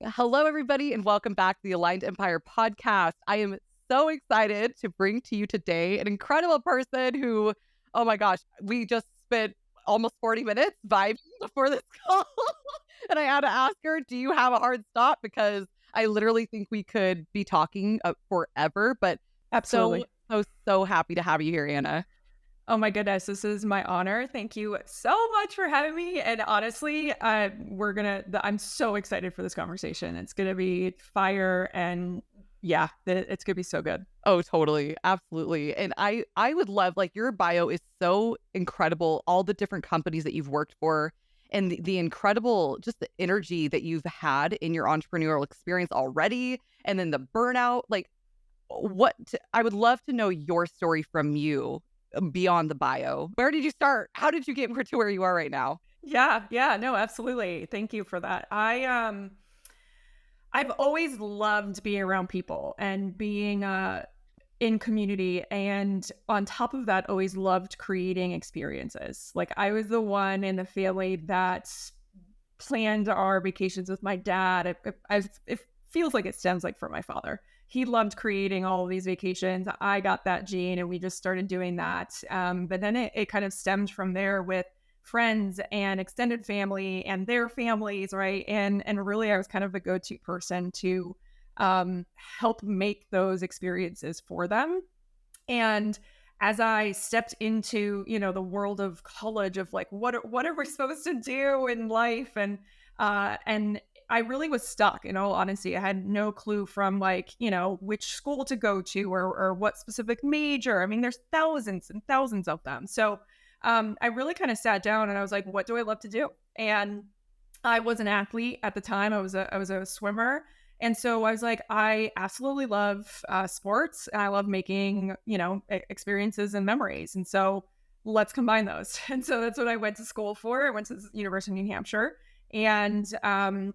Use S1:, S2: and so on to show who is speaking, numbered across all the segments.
S1: Hello, everybody, and welcome back to the Aligned Empire podcast. I am so excited to bring to you today an incredible person who, oh my gosh, we just spent almost 40 minutes vibing before this call. And I had to ask her, do you have a hard stop? Because I literally think we could be talking forever, but so,
S2: Absolutely.
S1: so happy to have you here, Anna.
S2: Oh my goodness, this is my honor. Thank you so much for having me. And honestly, I'm so excited for this conversation. It's gonna be fire, and yeah, it's gonna be so good.
S1: Oh, totally. Absolutely. And I would love, like, your bio is so incredible, all the different companies that you've worked for and the incredible just the energy that you've had in your entrepreneurial experience already and then the burnout. Like I would love to know your story from you beyond the bio. Where did you start? How did you get to where you are right now?
S2: Yeah, no, absolutely. Thank you for that. I've always loved being around people and being in community, and on top of that always loved creating experiences. Like I was the one in the family that planned our vacations with my dad. It feels like it stems like from my father. He loved creating all of these vacations. I got that gene, and we just started doing that. But then it kind of stemmed from there with friends and extended family and their families, right? And really, I was kind of the go-to person to help make those experiences for them. And as I stepped into, the world of college of like, what are we supposed to do in life? And I really was stuck, in all honesty. I had no clue from like, which school to go to or what specific major. I mean, there's thousands and thousands of them. So I really kind of sat down and I was like, what do I love to do? And I was an athlete at the time. I was a swimmer. And so I was like, I absolutely love sports, and I love making, experiences and memories. And so let's combine those. And so that's what I went to school for. I went to the University of New Hampshire and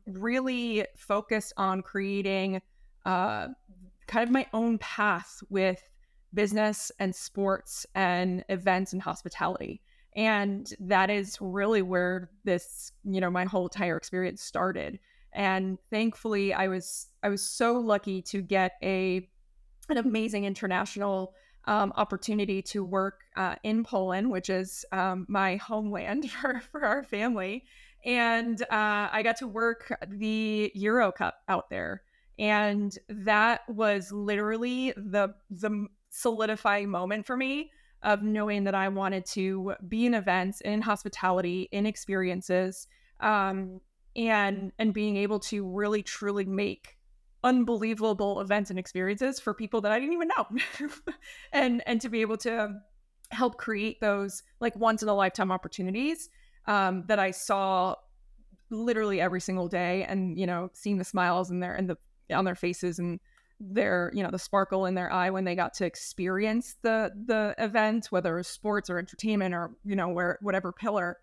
S2: really focused on creating kind of my own path with business and sports and events and hospitality. And that is really where this, my whole entire experience started. And thankfully, I was so lucky to get an amazing international opportunity to work in Poland, which is my homeland for our family. And I got to work the Euro Cup out there. And that was literally the solidifying moment for me of knowing that I wanted to be in events, in hospitality, in experiences, and being able to really truly make unbelievable events and experiences for people that I didn't even know. And to be able to help create those like once in a lifetime opportunities that I saw literally every single day, and seeing the smiles in their and the on their faces, and their the sparkle in their eye when they got to experience the event, whether it was sports or entertainment or where whatever pillar.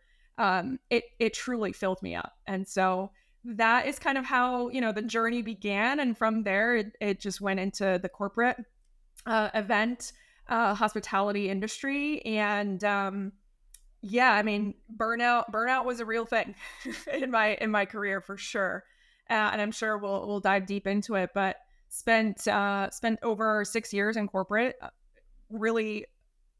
S2: It truly filled me up. And so that is kind of how the journey began, and from there it just went into the corporate event hospitality industry. And yeah, I mean, burnout was a real thing in my career for sure. And I'm sure we'll dive deep into it, but spent over 6 years in corporate, really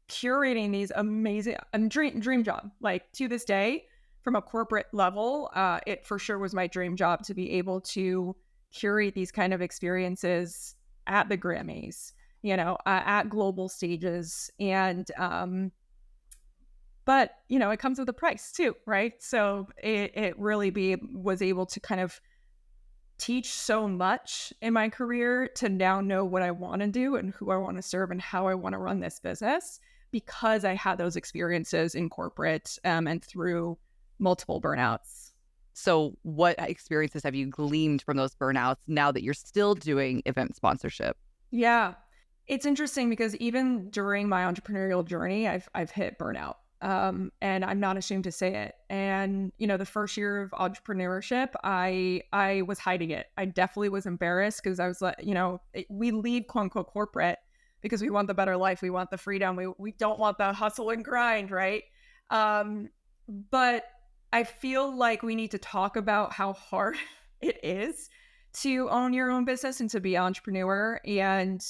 S2: curating these amazing dream job. Like to this day, from a corporate level, it for sure was my dream job to be able to curate these kind of experiences at the Grammys, at global stages. And but it comes with a price too, right? So it really was able to kind of teach so much in my career to now know what I want to do and who I want to serve and how I want to run this business, because I had those experiences in corporate and through multiple burnouts.
S1: So, what experiences have you gleaned from those burnouts now that you're still doing event sponsorship?
S2: Yeah. It's interesting because even during my entrepreneurial journey, I've hit burnout. And I'm not ashamed to say it. And the first year of entrepreneurship, I was hiding it. I definitely was embarrassed because I was like, we leave quote unquote corporate because we want the better life, we want the freedom, we don't want the hustle and grind, right? But I feel like we need to talk about how hard it is to own your own business and to be an entrepreneur. And,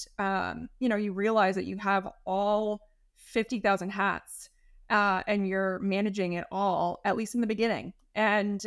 S2: you realize that you have all 50,000 hats and you're managing it all, at least in the beginning. And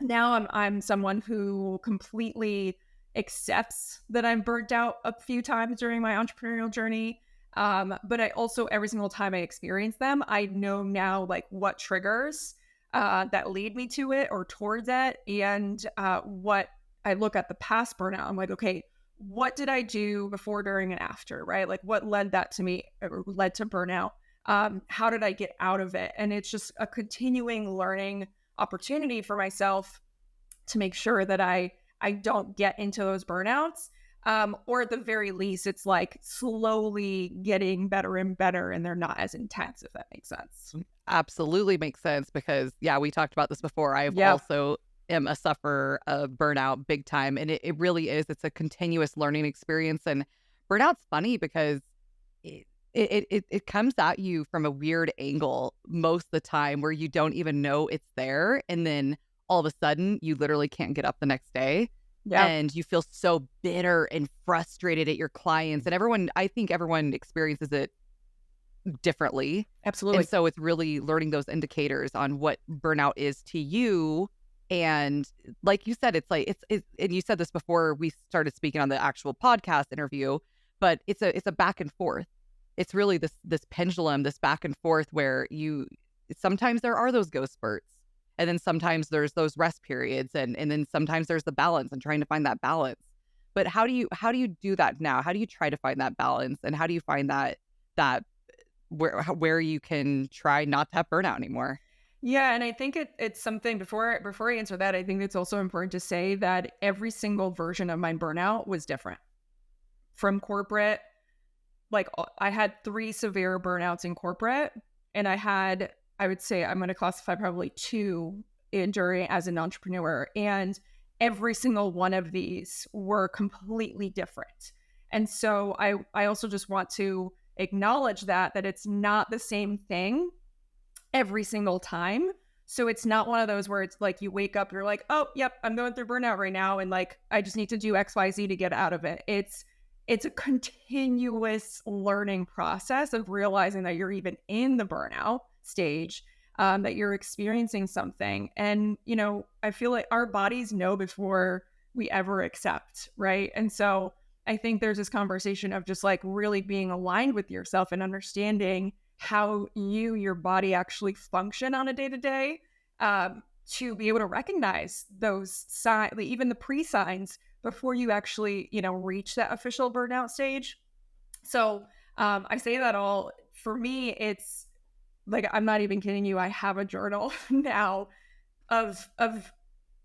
S2: now I'm someone who completely accepts that I'm burnt out a few times during my entrepreneurial journey. But I also, every single time I experience them, I know now like what triggers that lead me to it or towards it. And what I look at the past burnout, I'm like, okay, what did I do before, during, and after, right? Like what led that to me or led to burnout? How did I get out of it? And it's just a continuing learning opportunity for myself to make sure that I don't get into those burnouts. Or at the very least, it's like slowly getting better and better, and they're not as intense, if that makes sense.
S1: Absolutely makes sense because, yeah, we talked about this before. I've
S2: Yep.
S1: also am a sufferer of burnout big time. And it really is. It's a continuous learning experience. And burnout's funny because it comes at you from a weird angle most of the time where you don't even know it's there. And then all of a sudden, you literally can't get up the next day.
S2: Yeah,
S1: And you feel so bitter and frustrated at your clients. And I think everyone experiences it differently. And
S2: absolutely.
S1: so it's really learning those indicators on what burnout is to you. And like you said, it's like and you said this before we started speaking on the actual podcast interview, but it's a back and forth. It's really this pendulum, this back and forth where you sometimes there are those ghost spurts. And then sometimes there's those rest periods and then sometimes there's the balance and trying to find that balance. But how do you do that now? How do you try to find that balance? And how do you find that where you can try not to have burnout anymore?
S2: Yeah, and I think it's something before I answer that, I think it's also important to say that every single version of my burnout was different. From corporate, like I had 3 severe burnouts in corporate, and I would say I'm going to classify probably 2 in during as an entrepreneur, and every single one of these were completely different. And so I also just want to acknowledge that it's not the same thing every single time. So it's not one of those where it's like you wake up, you're like, oh, yep, I'm going through burnout right now. And like, I just need to do XYZ to get out of it. It's a continuous learning process of realizing that you're even in the burnout stage, that you're experiencing something. And, I feel like our bodies know before we ever accept, right? And so I think there's this conversation of just like really being aligned with yourself and understanding how your body actually function on a day to day, to be able to recognize those signs, even the pre signs before you actually, reach that official burnout stage. So I say that all for me, it's like, I'm not even kidding you. I have a journal now of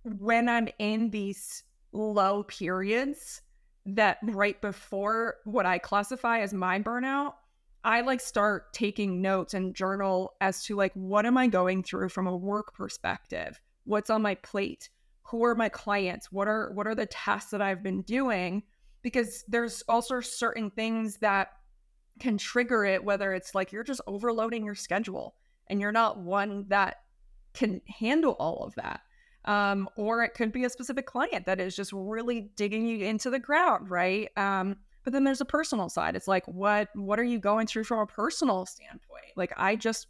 S2: when I'm in these low periods that right before what I classify as my burnout, I like start taking notes and journal as to like, what am I going through from a work perspective? What's on my plate? Who are my clients? What are the tasks that I've been doing? Because there's also certain things that can trigger it, whether it's like you're just overloading your schedule and you're not one that can handle all of that. Or it could be a specific client that is just really digging you into the ground, right? But then there's a personal side. It's like, what are you going through from a personal standpoint? Like I just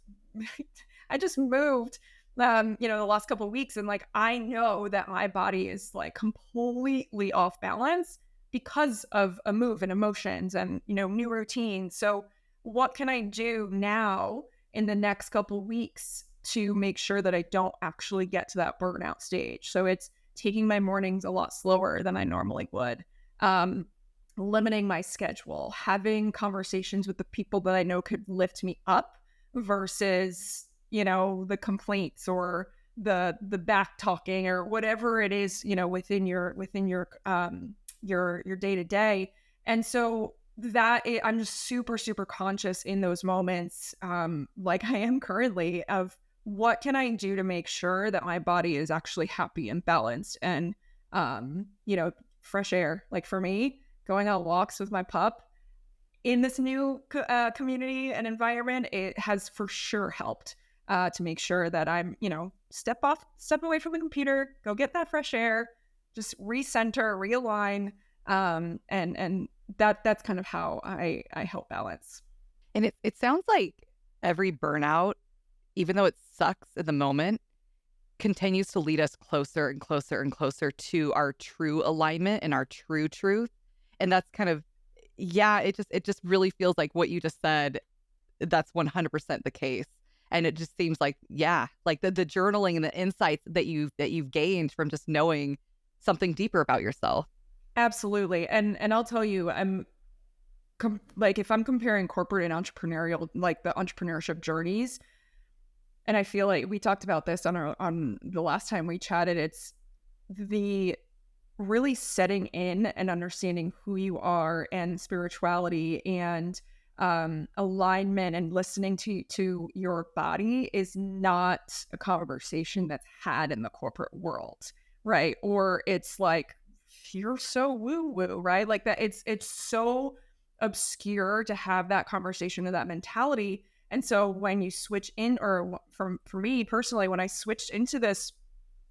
S2: I just moved the last couple of weeks, and like I know that my body is like completely off balance because of a move and emotions and new routines. So what can I do now in the next couple of weeks to make sure that I don't actually get to that burnout stage? So it's taking my mornings a lot slower than I normally would. Limiting my schedule, having conversations with the people that I know could lift me up versus, the complaints or the back talking or whatever it is, within your day to day. And so I'm just super, super conscious in those moments, like I am currently, of what can I do to make sure that my body is actually happy and balanced and, fresh air. Like for me, going on walks with my pup in this new community and environment, it has for sure helped to make sure that I'm, step away from the computer, go get that fresh air, just recenter, realign. And that's kind of how I help balance.
S1: And it sounds like every burnout, even though it sucks in the moment, continues to lead us closer and closer and closer to our true alignment and our true truth. And that's kind of, yeah, it just really feels like what you just said, that's 100% the case. And it just seems like, yeah, like the journaling and the insights that you've gained from just knowing something deeper about yourself.
S2: Absolutely. And I'll tell you, like if I'm comparing corporate and entrepreneurial, like the entrepreneurship journeys, and I feel like we talked about this on the last time we chatted, it's the really setting in and understanding who you are and spirituality and alignment and listening to your body is not a conversation that's had in the corporate world, right? Or it's like you're so woo woo, right? Like that it's so obscure to have that conversation or that mentality. And so when you switch in, or for me personally, when I switched into this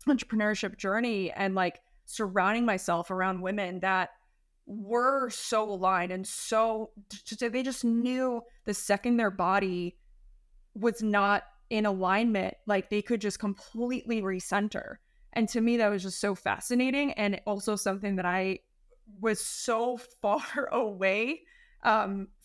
S2: entrepreneurship journey and like surrounding myself around women that were so aligned and so they just knew the second their body was not in alignment, like they could just completely recenter. And to me, that was just so fascinating. And also something that I was so far away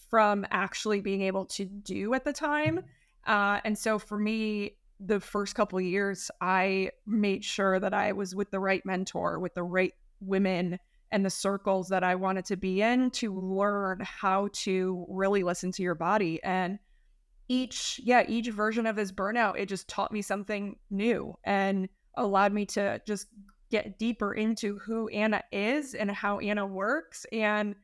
S2: from actually being able to do at the time. And so for me, the first couple of years, I made sure that I was with the right mentor, with the right women and the circles that I wanted to be in to learn how to really listen to your body. And each version of this burnout, it just taught me something new and allowed me to just get deeper into who Anna is and how Anna works and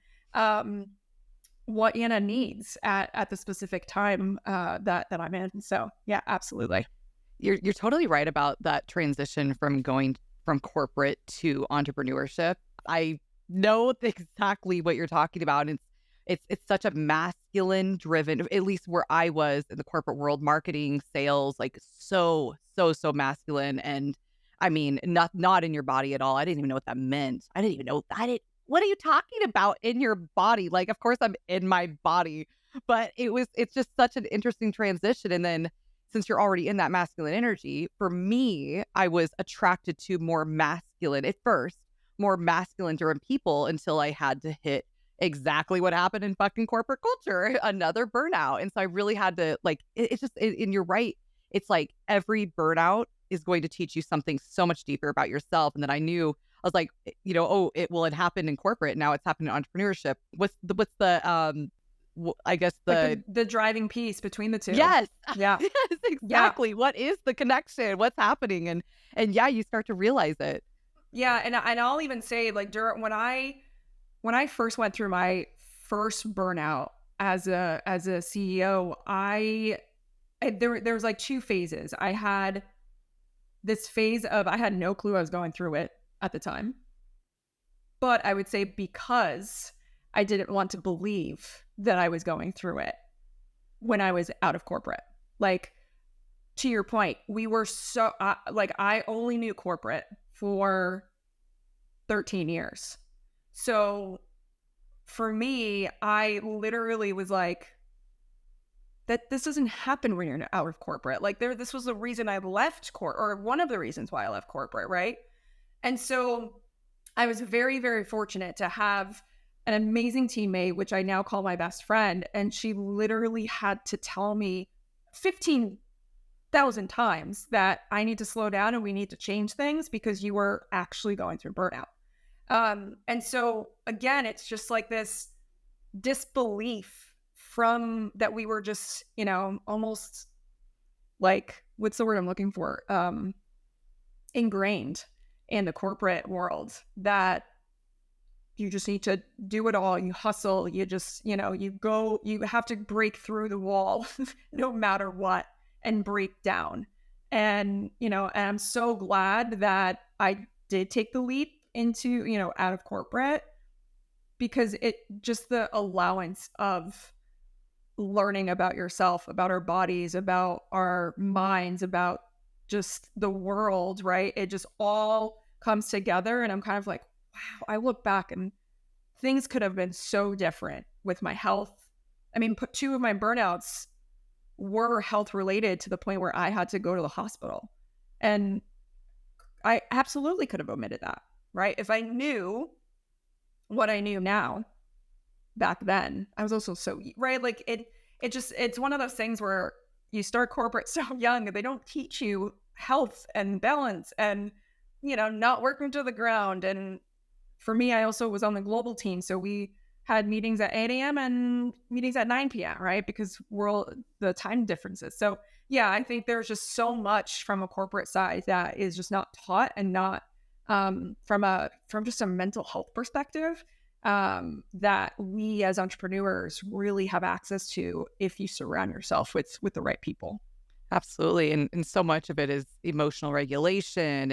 S2: what Anna needs at the specific time that I'm in. So yeah, absolutely.
S1: You're totally right about that transition from going from corporate to entrepreneurship. I know exactly what you're talking about. It's such a masculine driven, at least where I was in the corporate world, marketing, sales, like so masculine. And I mean, not in your body at all. I didn't even know what that meant. I didn't even know. I didn't. What are you talking about in your body? Like, of course I'm in my body, but it's just such an interesting transition. And then since you're already in that masculine energy, for me, I was attracted to more masculine at first, more masculine driven people until I had to hit exactly what happened in fucking corporate culture, another burnout. And so I really had to like, it's just, and you're right. It's like every burnout is going to teach you something so much deeper about yourself. And then I knew, I was like, oh, it happened in corporate. Now it's happened in entrepreneurship. I guess
S2: Like the driving piece between the two.
S1: yes,
S2: Yeah.
S1: yes,
S2: Yeah.
S1: exactly. What is the connection? What's happening? And yeah, you start to realize it.
S2: Yeah. And I'll even say like during when I first went through my first burnout as a CEO, there was like two phases. I had this phase of I had no clue I was going through it at the time. But I would say because I didn't want to believe that I was going through it when I was out of corporate. Like to your point, we were so like I only knew corporate for 13 years. So for me, I literally was like, that this doesn't happen when you're out of corporate. Like this was the reason I left or one of the reasons why I left corporate, right? And so I was very, very fortunate to have an amazing teammate, which I now call my best friend. And she literally had to tell me 15,000 times that I need to slow down and we need to change things because you were actually going through burnout. And so again, it's just like this disbelief from that we were just, almost like, what's the word I'm looking for? Ingrained in the corporate world that you just need to do it all. You hustle, you just, you have to break through the wall no matter what and break down. And, and I'm so glad that I did take the leap into, out of corporate because it just the allowance of learning about yourself, about our bodies, about our minds, about just the world, right? It just all comes together, and I'm kind of like, wow, I look back and things could have been so different with my health. I mean, put two of my burnouts were health related to the point where I had to go to the hospital. And I absolutely could have omitted that, right? If I knew what I knew now back then, I was also so, right? Like it's one of those things where you start corporate so young and they don't teach you health and balance and, not working to the ground. And for me, I also was on the global team. So we had meetings at 8 a.m. and meetings at 9 p.m., right? Because we're all the time differences. So yeah, I think there's just so much from a corporate side that is just not taught, and not from just a mental health perspective, that we as entrepreneurs really have access to if you surround yourself with the right people.
S1: Absolutely. And so much of it is emotional regulation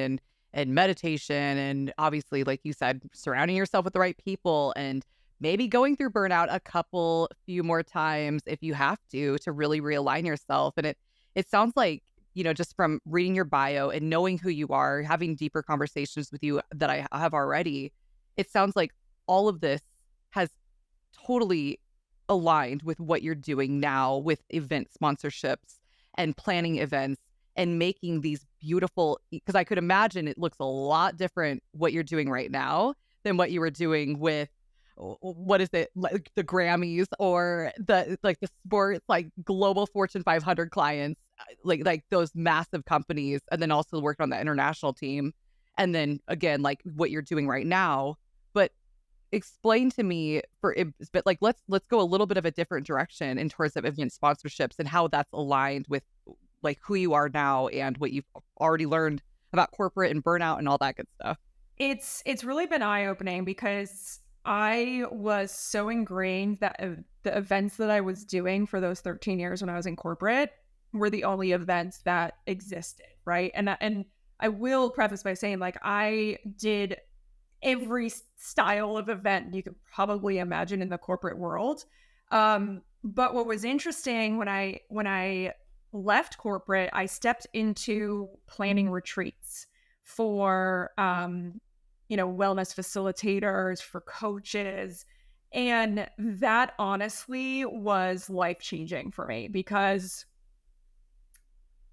S1: and meditation. And obviously, like you said, surrounding yourself with the right people and maybe going through burnout few more times if you have to really realign yourself. And it sounds like, just from reading your bio and knowing who you are, having deeper conversations with you that I have already, it sounds like all of this has totally aligned with what you're doing now with event sponsorships and planning events and making these beautiful, because I could imagine it looks a lot different what you're doing right now than what you were doing with what is it, like the Grammys or the sports, like global Fortune 500 clients, like those massive companies, and then also working on the international team, and then again like what you're doing right now. But explain to me but like let's go a little bit of a different direction in terms of event sponsorships and how that's aligned with like who you are now and what you've already learned about corporate and burnout and all that good stuff.
S2: It's really been eye-opening because I was so ingrained that the events that I was doing for those 13 years when I was in corporate were the only events that existed, right? And I will preface by saying, like, I did every style of event you could probably imagine in the corporate world. But what was interesting when I left corporate, I stepped into planning retreats for wellness facilitators, for coaches. And that honestly was life-changing for me because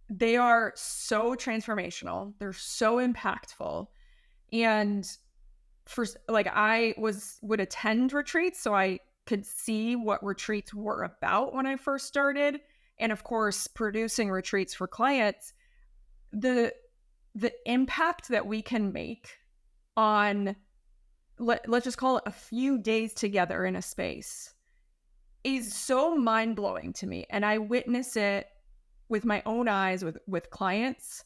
S2: they are so transformational. They're so impactful. And would attend retreats, so I could see what retreats were about when I first started. And of course, producing retreats for clients, the impact that we can make on, let's just call it a few days together in a space, is so mind-blowing to me. And I witness it with my own eyes with clients,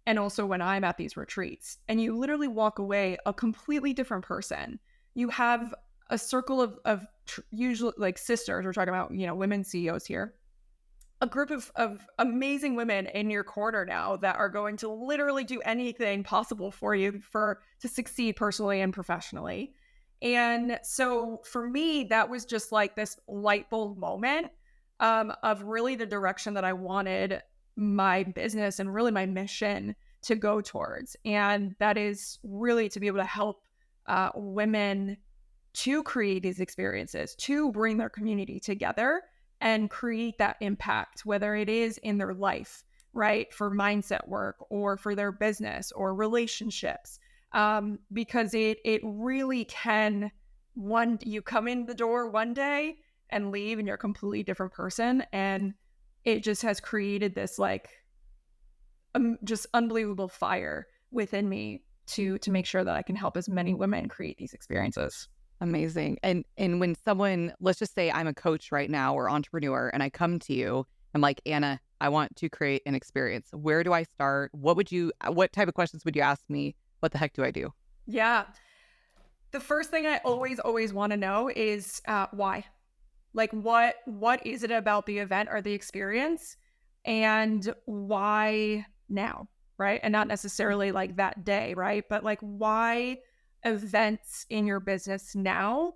S2: and also when I'm at these retreats. And you literally walk away a completely different person. You have a circle of usually like sisters, we're talking about, women CEOs here, a group of amazing women in your corner now that are going to literally do anything possible for you to succeed personally and professionally. And so for me, that was just like this light bulb moment, of really the direction that I wanted my business and really my mission to go towards. And that is really to be able to help women to create these experiences, to bring their community together and create that impact, whether it is in their life, right, for mindset work or for their business or relationships, because it really can, you come in the door one day and leave and you're a completely different person. And it just has created this like just unbelievable fire within me to make sure that I can help as many women create these experiences.
S1: Amazing. And when someone, let's just say I'm a coach right now or entrepreneur, and I come to you, I'm like, Anna, I want to create an experience. Where do I start? What type of questions would you ask me? What the heck do I do?
S2: Yeah. The first thing I always want to know is why. Like, what is it about the event or the experience, and why now, right? And not necessarily like that day, right? But like, why events in your business now?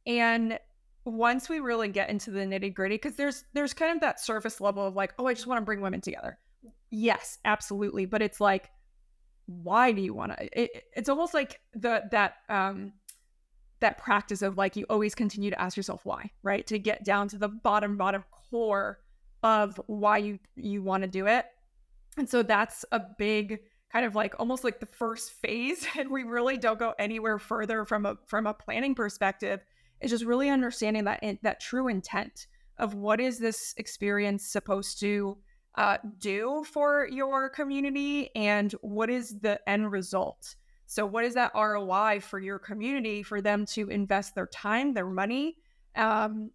S2: And once we really get into the nitty gritty, because there's kind of that surface level of like, oh, I just want to bring women together. Yes, absolutely. But it's like, why do you want to, it's almost like that practice of like, you always continue to ask yourself why, right? To get down to the bottom core of why you want to do it. And so that's a big kind of like almost like the first phase. And we really don't go anywhere further from a planning perspective. It's just really understanding that true intent of what is this experience supposed to do for your community, and what is the end result. So what is that ROI for your community, for them to invest their time, their money,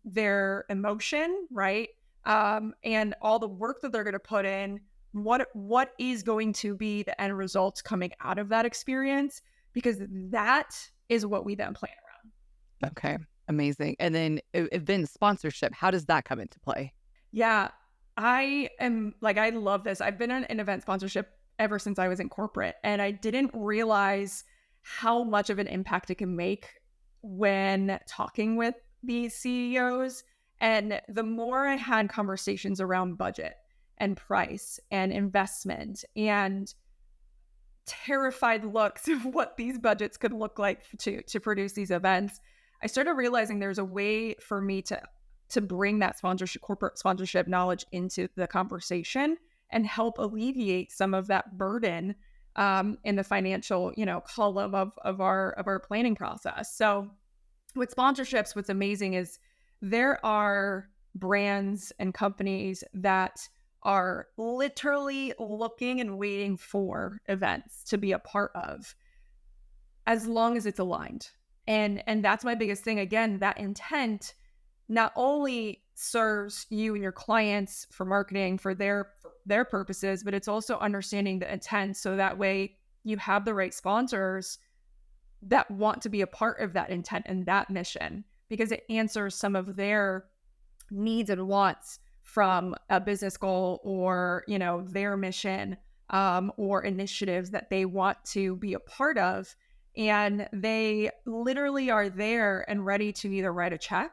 S2: their emotion, right? And all the work that they're going to put in. What is going to be the end results coming out of that experience? Because that is what we then plan around.
S1: Okay. Amazing. And then event sponsorship, how does that come into play?
S2: Yeah, I love this. I've been in event sponsorship ever since I was in corporate, and I didn't realize how much of an impact it can make when talking with these CEOs. And the more I had conversations around budget and price and investment and terrified looks of what these budgets could look like to produce these events, I started realizing there's a way for me to bring that corporate sponsorship knowledge into the conversation and help alleviate some of that burden in the financial, column of our planning process. So with sponsorships, what's amazing is there are brands and companies that are literally looking and waiting for events to be a part of, as long as it's aligned. And that's my biggest thing. Again, that intent not only serves you and your clients for marketing for their purposes, but it's also understanding the intent, so that way you have the right sponsors that want to be a part of that intent and that mission, because it answers some of their needs and wants from a business goal, or their mission, or initiatives that they want to be a part of. And they literally are there and ready to either write a check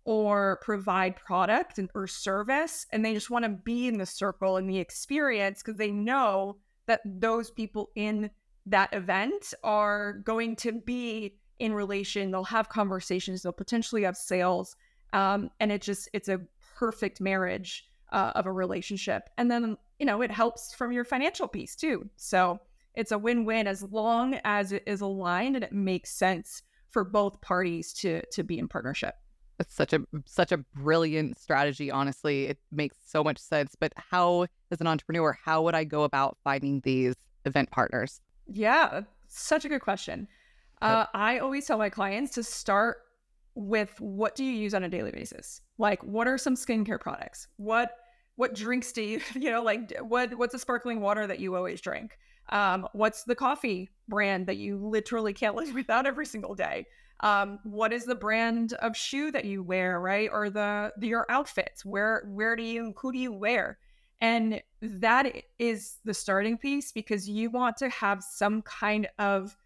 S2: or provide product or service, and they just want to be in the circle and the experience, because they know that those people in that event are going to be in relation. They'll have conversations, they'll potentially have sales, and it's a perfect marriage of a relationship. And then it helps from your financial piece too. So it's a win-win, as long as it is aligned and it makes sense for both parties to be in partnership.
S1: It's such a brilliant strategy. Honestly, it makes so much sense. But how, as an entrepreneur, how would I go about finding these event partners?
S2: Yeah, such a good question. I always tell my clients to start with, what do you use on a daily basis? Like, what are some skincare products? What drinks do you, what's a sparkling water that you always drink? What's the coffee brand that you literally can't live without every single day? What is the brand of shoe that you wear, right? Or your outfits, who do you wear? And that is the starting piece, because you want to have some kind of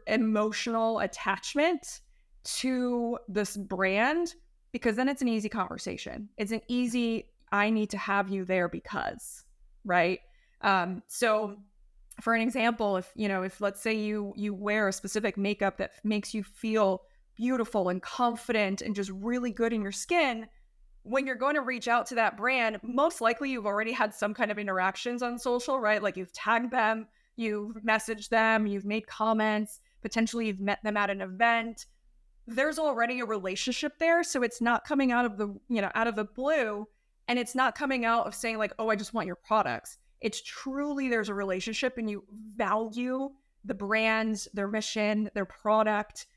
S2: emotional attachment to this brand, because then it's an easy conversation. It's an easy, I need to have you there because, right? So for an example, if let's say you wear a specific makeup that makes you feel beautiful and confident and just really good in your skin, when you're going to reach out to that brand, most likely you've already had some kind of interactions on social, right? Like, you've tagged them, you've messaged them, you've made comments, potentially you've met them at an event. There's already a relationship there. So it's not coming out of the blue, and it's not coming out of saying like, oh, I just want your products. It's truly, there's a relationship, and you value the brand, their mission, their product.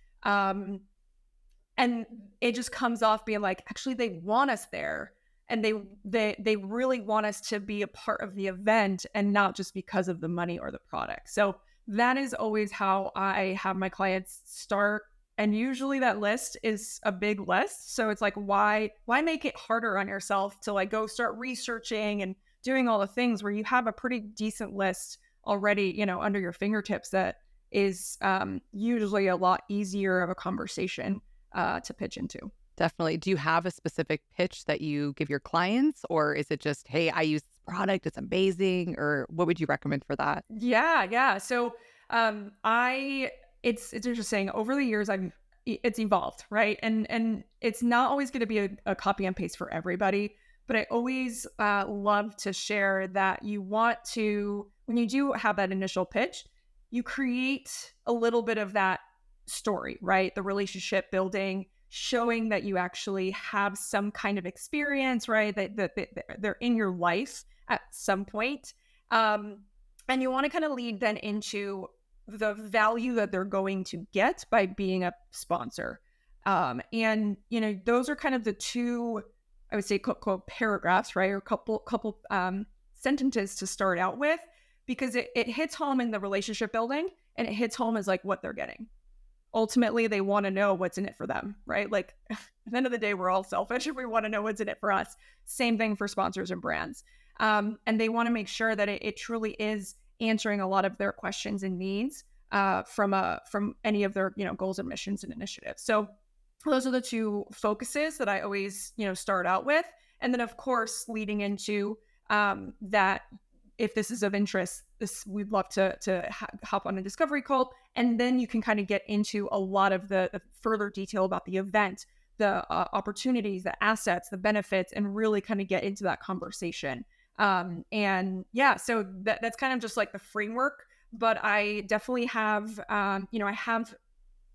S2: And it just comes off being like, actually, they want us there, and they really want us to be a part of the event, and not just because of the money or the product. So that is always how I have my clients start. And usually that list is a big list. So it's like, why make it harder on yourself to like go start researching and doing all the things, where you have a pretty decent list already, under your fingertips, that is usually a lot easier of a conversation to pitch into.
S1: Definitely. Do you have a specific pitch that you give your clients, or is it just, "Hey, I use this product, it's amazing," or what would you recommend for that?
S2: Yeah, yeah. So, I it's interesting. Over the years, it's evolved, right? And it's not always going to be a copy and paste for everybody. But I always love to share that you want to, when you do have that initial pitch, you create a little bit of that story, right? The relationship building, showing that you actually have some kind of experience, right? That they're in your life at some point. Um, and you want to kind of lead then into the value that they're going to get by being a sponsor. And those are kind of the two, I would say, quote paragraphs, right? Or couple sentences to start out with, because it hits home in the relationship building, and it hits home as like what they're getting. Ultimately, they want to know what's in it for them, right? Like at the end of the day, we're all selfish if we want to know what's in it for us. Same thing for sponsors and brands. And they want to make sure that it truly is answering a lot of their questions and needs from any of their goals and missions and initiatives. So those are the two focuses that I always start out with, and then of course leading into that. If this is of interest, we'd love to hop on a discovery call, and then you can kind of get into a lot of the further detail about the event, the opportunities, the assets, the benefits, and really kind of get into that conversation. And yeah, so that's kind of just like the framework. But I definitely have, I have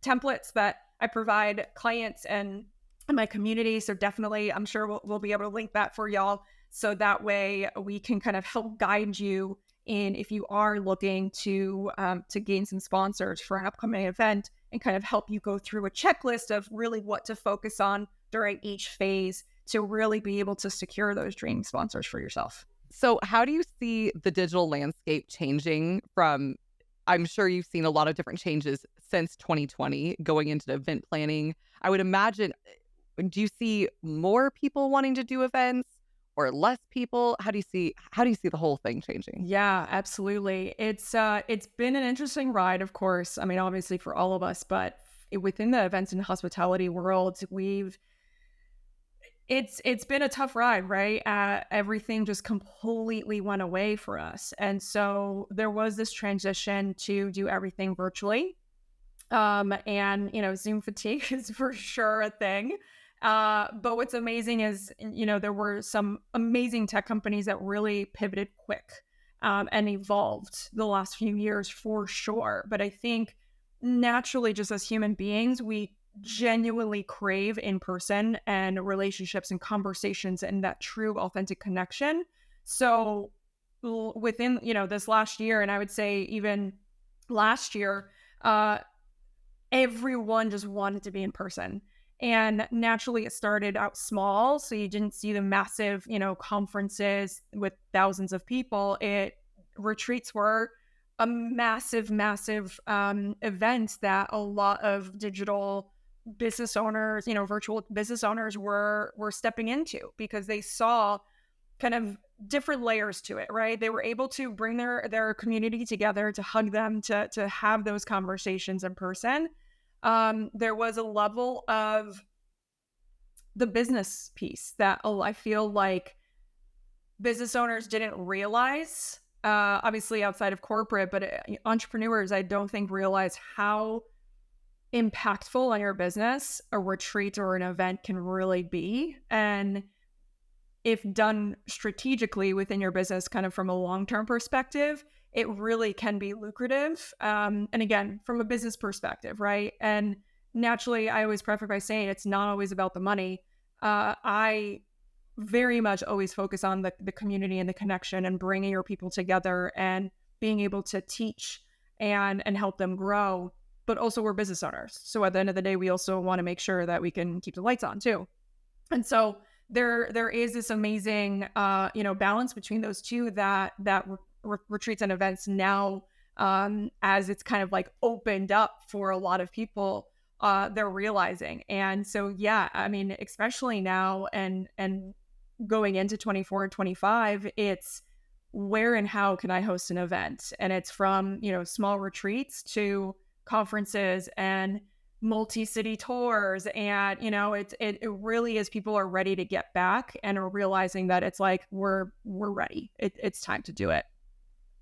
S2: templates that I provide clients and my community. So definitely, I'm sure we'll be able to link that for y'all. So that way we can kind of help guide you in if you are looking to gain some sponsors for an upcoming event, and kind of help you go through a checklist of really what to focus on during each phase to really be able to secure those dream sponsors for yourself.
S1: So, how do you see the digital landscape changing from? I'm sure you've seen a lot of different changes since 2020 going into event planning. I would imagine, do you see more people wanting to do events or less people? How do you see the whole thing changing?
S2: Yeah, absolutely. It's been an interesting ride, of course. I mean, obviously for all of us, but within the events and hospitality world, it's been a tough ride, right? Everything just completely went away for us. And so there was this transition to do everything virtually. And Zoom fatigue is for sure a thing. But what's amazing is, there were some amazing tech companies that really pivoted quick, and evolved the last few years for sure. But I think naturally, just as human beings, we genuinely crave in person and relationships and conversations and that true authentic connection. So within, this last year, and I would say even last year, everyone just wanted to be in person. And naturally, it started out small. So you didn't see the massive, conferences with thousands of people. Retreats were a massive, massive event that a lot of digital business owners, virtual business owners were stepping into, because they saw kind of different layers to it, right? They were able to bring their community together, to hug them, to have those conversations in person. There was a level of the business piece that I feel like business owners didn't realize, obviously outside of corporate, but entrepreneurs, I don't think realize how impactful on your business a retreat or an event can really be. And if done strategically within your business, kind of from a long-term perspective, it really can be lucrative. And again, from a business perspective, right? And naturally, I always preface by saying it's not always about the money. I very much always focus on the community and the connection and bringing your people together and being able to teach and help them grow. But also, we're business owners. So at the end of the day, we also want to make sure that we can keep the lights on too. And so there is this amazing, balance between those two that retreats and events now, as it's kind of like opened up for a lot of people, they're realizing. And so, yeah, I mean, especially now and going into 24 and 25, it's where and how can I host an event? And it's from, small retreats to conferences and multi-city tours, and it really is, people are ready to get back and are realizing that it's like we're ready. It's time to do it.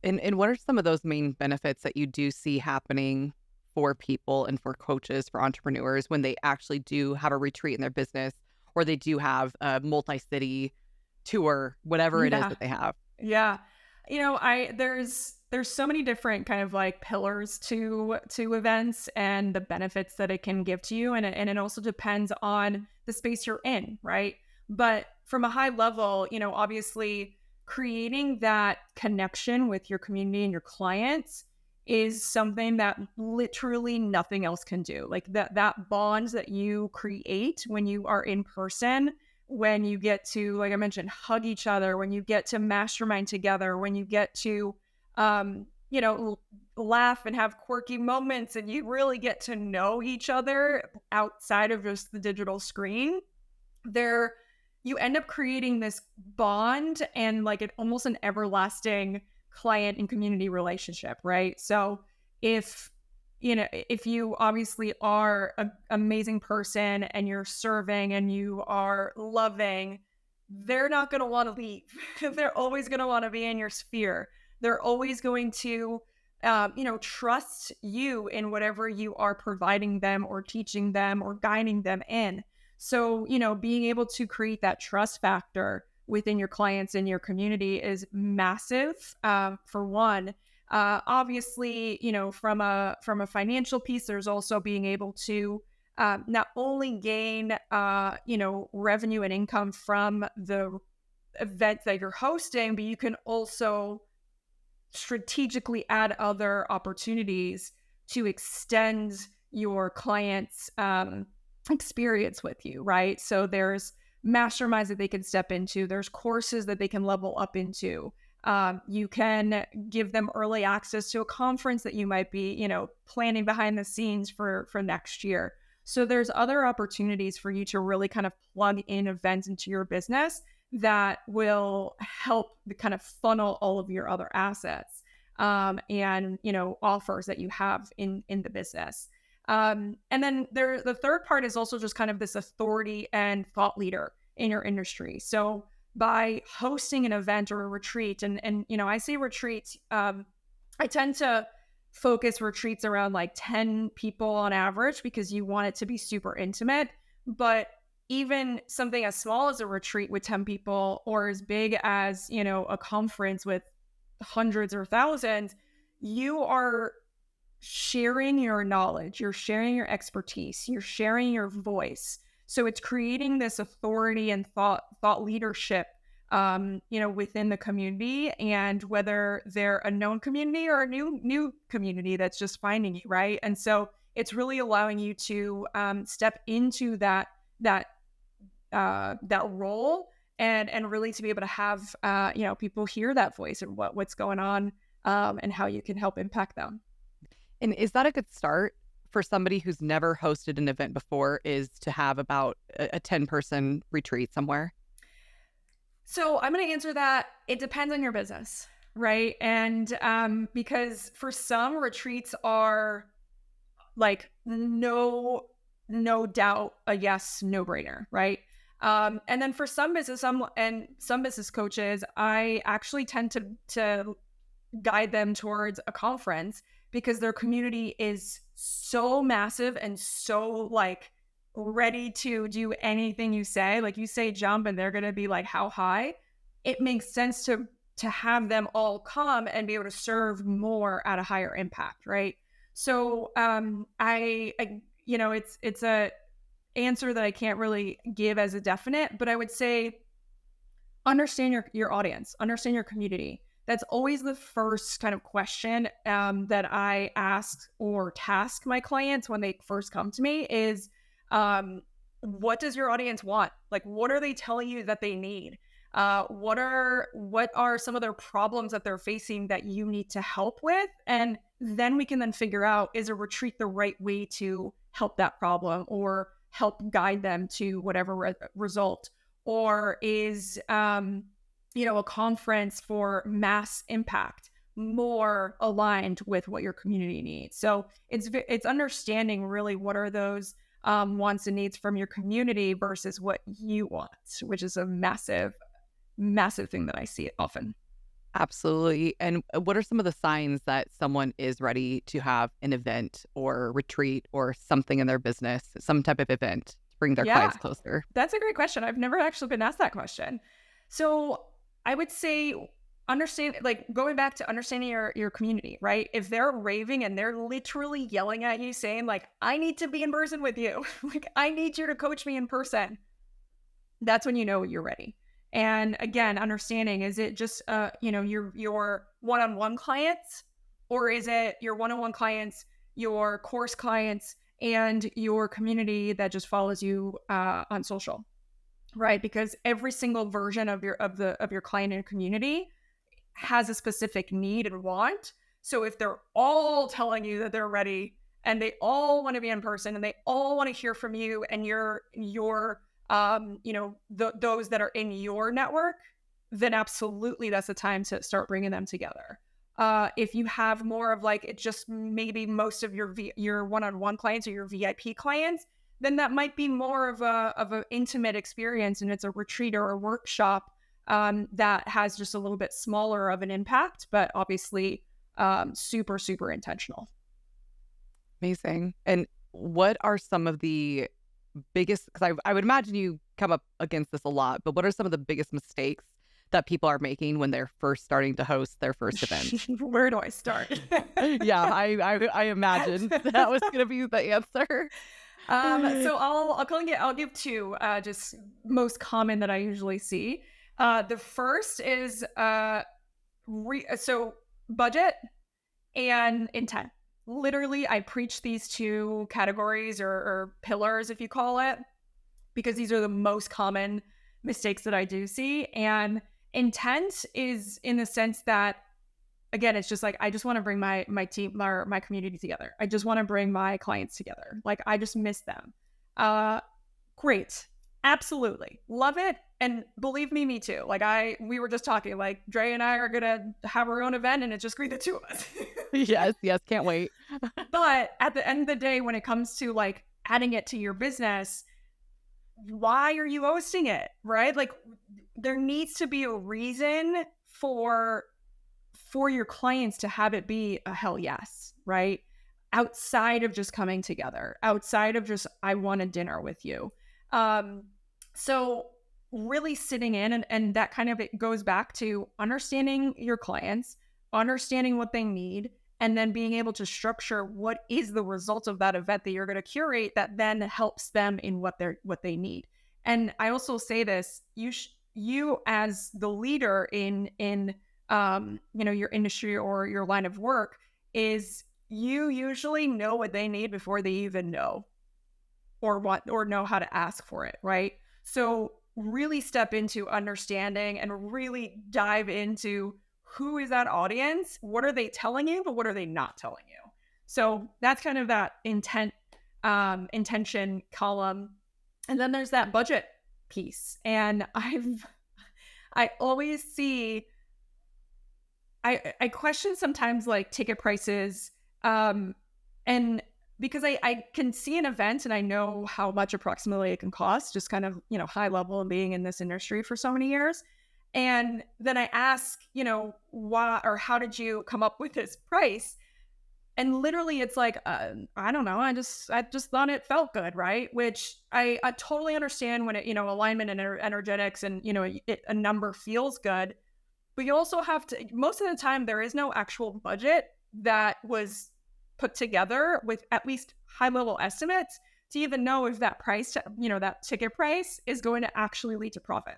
S1: And what are some of those main benefits that you do see happening for people and for coaches, for entrepreneurs when they actually do have a retreat in their business or they do have a multi-city tour, whatever it is
S2: Yeah.
S1: that they have?
S2: Yeah. I there's so many different kind of like pillars to events and the benefits that it can give to you, and it also depends on the space you're in, right? But from a high level, obviously creating that connection with your community and your clients is something that literally nothing else can do. Like that bond that you create when you are in person, when you get to, like I mentioned, hug each other, when you get to mastermind together, when you get to, laugh and have quirky moments, and you really get to know each other outside of just the digital screen, there, you end up creating this bond and like almost an everlasting client and community relationship, right? So if if you obviously are an amazing person and you're serving and you are loving, they're not going to want to leave. They're always going to want to be in your sphere. They're always going to, trust you in whatever you are providing them or teaching them or guiding them in. So, being able to create that trust factor within your clients and your community is massive, for one. Obviously, from a financial piece, there's also being able to not only gain revenue and income from the events that you're hosting, but you can also strategically add other opportunities to extend your clients' experience with you, right? So there's masterminds that they can step into, there's courses that they can level up into. You can give them early access to a conference that you might be, planning behind the scenes for next year. So there's other opportunities for you to really kind of plug in events into your business that will help kind of funnel all of your other assets, and offers that you have in the business. And then the third part is also just kind of this authority and thought leader in your industry. So by hosting an event or a retreat, and I say retreats, I tend to focus retreats around like 10 people on average because you want it to be super intimate. But even something as small as a retreat with 10 people, or as big as, a conference with hundreds or thousands, you are sharing your knowledge, you're sharing your expertise, you're sharing your voice. So it's creating this authority and thought leadership, within the community, and whether they're a known community or a new community that's just finding you, right? And so it's really allowing you to step into that role, and really to be able to have people hear that voice and what's going on, and how you can help impact them.
S1: And is that a good start for somebody who's never hosted an event before, is to have about a 10-person retreat somewhere?
S2: So I'm going to answer that. It depends on your business, right? And because for some, retreats are like no doubt a yes, no brainer, right? And then for some business coaches, I actually tend to guide them towards a conference because their community is so massive and so like ready to do anything you say. Like you say jump and they're going to be like, how high? It makes sense to have them all come and be able to serve more at a higher impact, right? So it's a answer that I can't really give as a definite, but I would say understand your audience, understand your community. That's always the first kind of question that I ask or task my clients when they first come to me is, what does your audience want? Like, what are they telling you that they need? What are some of their problems that they're facing that you need to help with? And then we can then figure out, is a retreat the right way to help that problem or help guide them to whatever result? Or is a conference for mass impact, more aligned with what your community needs. So it's understanding really what are those wants and needs from your community versus what you want, which is a massive, massive thing that I see often.
S1: Absolutely. And what are some of the signs that someone is ready to have an event or retreat or something in their business, some type of event to bring their
S2: Yeah,
S1: clients closer?
S2: that's a great question. I've never actually been asked that question. So I would say understand, like going back to understanding your community, right? If they're raving and they're literally yelling at you saying like, I need to be in person with you, like I need you to coach me in person, that's when you know you're ready. And again, understanding, is it just your one-on-one clients, or is it your one-on-one clients, your course clients, and your community that just follows you on social, right? Because every single version of your client and community has a specific need and want. So if they're all telling you that they're ready and they all want to be in person and they all want to hear from you and those that are in your network, then absolutely that's the time to start bringing them together. If you have more of like, it just maybe most of your one-on-one clients or your VIP clients, then that might be more of an intimate experience, and it's a retreat or a workshop that has just a little bit smaller of an impact, but obviously super, super intentional.
S1: Amazing. And what are some of the biggest, because I would imagine you come up against this a lot, but what are some of the biggest mistakes that people are making when they're first starting to host their first event?
S2: Where do I start?
S1: Yeah, I imagined that was going to be the answer.
S2: So I'll give two just most common that I usually see. The first is so budget and intent. Literally, I preach these two categories or pillars, if you call it, because these are the most common mistakes that I do see. And intent is in the sense that, again, it's just like, I just want to bring my team or my community together. I just want to bring my clients together. Like, I just miss them. Great. Absolutely. Love it. And believe me, me too. Like we were just talking, like Dre and I are going to have our own event and it's just great, the two of us.
S1: Yes, can't wait.
S2: But at the end of the day, when it comes to like adding it to your business, why are you hosting it? Right? Like there needs to be a reason for your clients to have it be a hell yes, right? Outside of just coming together, outside of just, I want a dinner with you. So really sitting in and that kind of, it goes back to understanding your clients, understanding what they need, and then being able to structure what is the result of that event that you're going to curate that then helps them in what they need. And I also say this, you as the leader in your industry or your line of work, is you usually know what they need before they even know or know how to ask for it, right? So really step into understanding and really dive into who is that audience, what are they telling you, but what are they not telling you? So that's kind of that intention column. And then there's that budget piece. And I always see, I question sometimes like ticket prices, and because I can see an event and I know how much approximately it can cost, just kind of, high level and being in this industry for so many years. And then I ask, why or how did you come up with this price? And literally it's like, I don't know. I just thought it felt good. Right. Which I totally understand when it, alignment and energetics and, a number feels good. But you also have to, most of the time, there is no actual budget that was put together with at least high level estimates to even know if that price, that ticket price is going to actually lead to profit.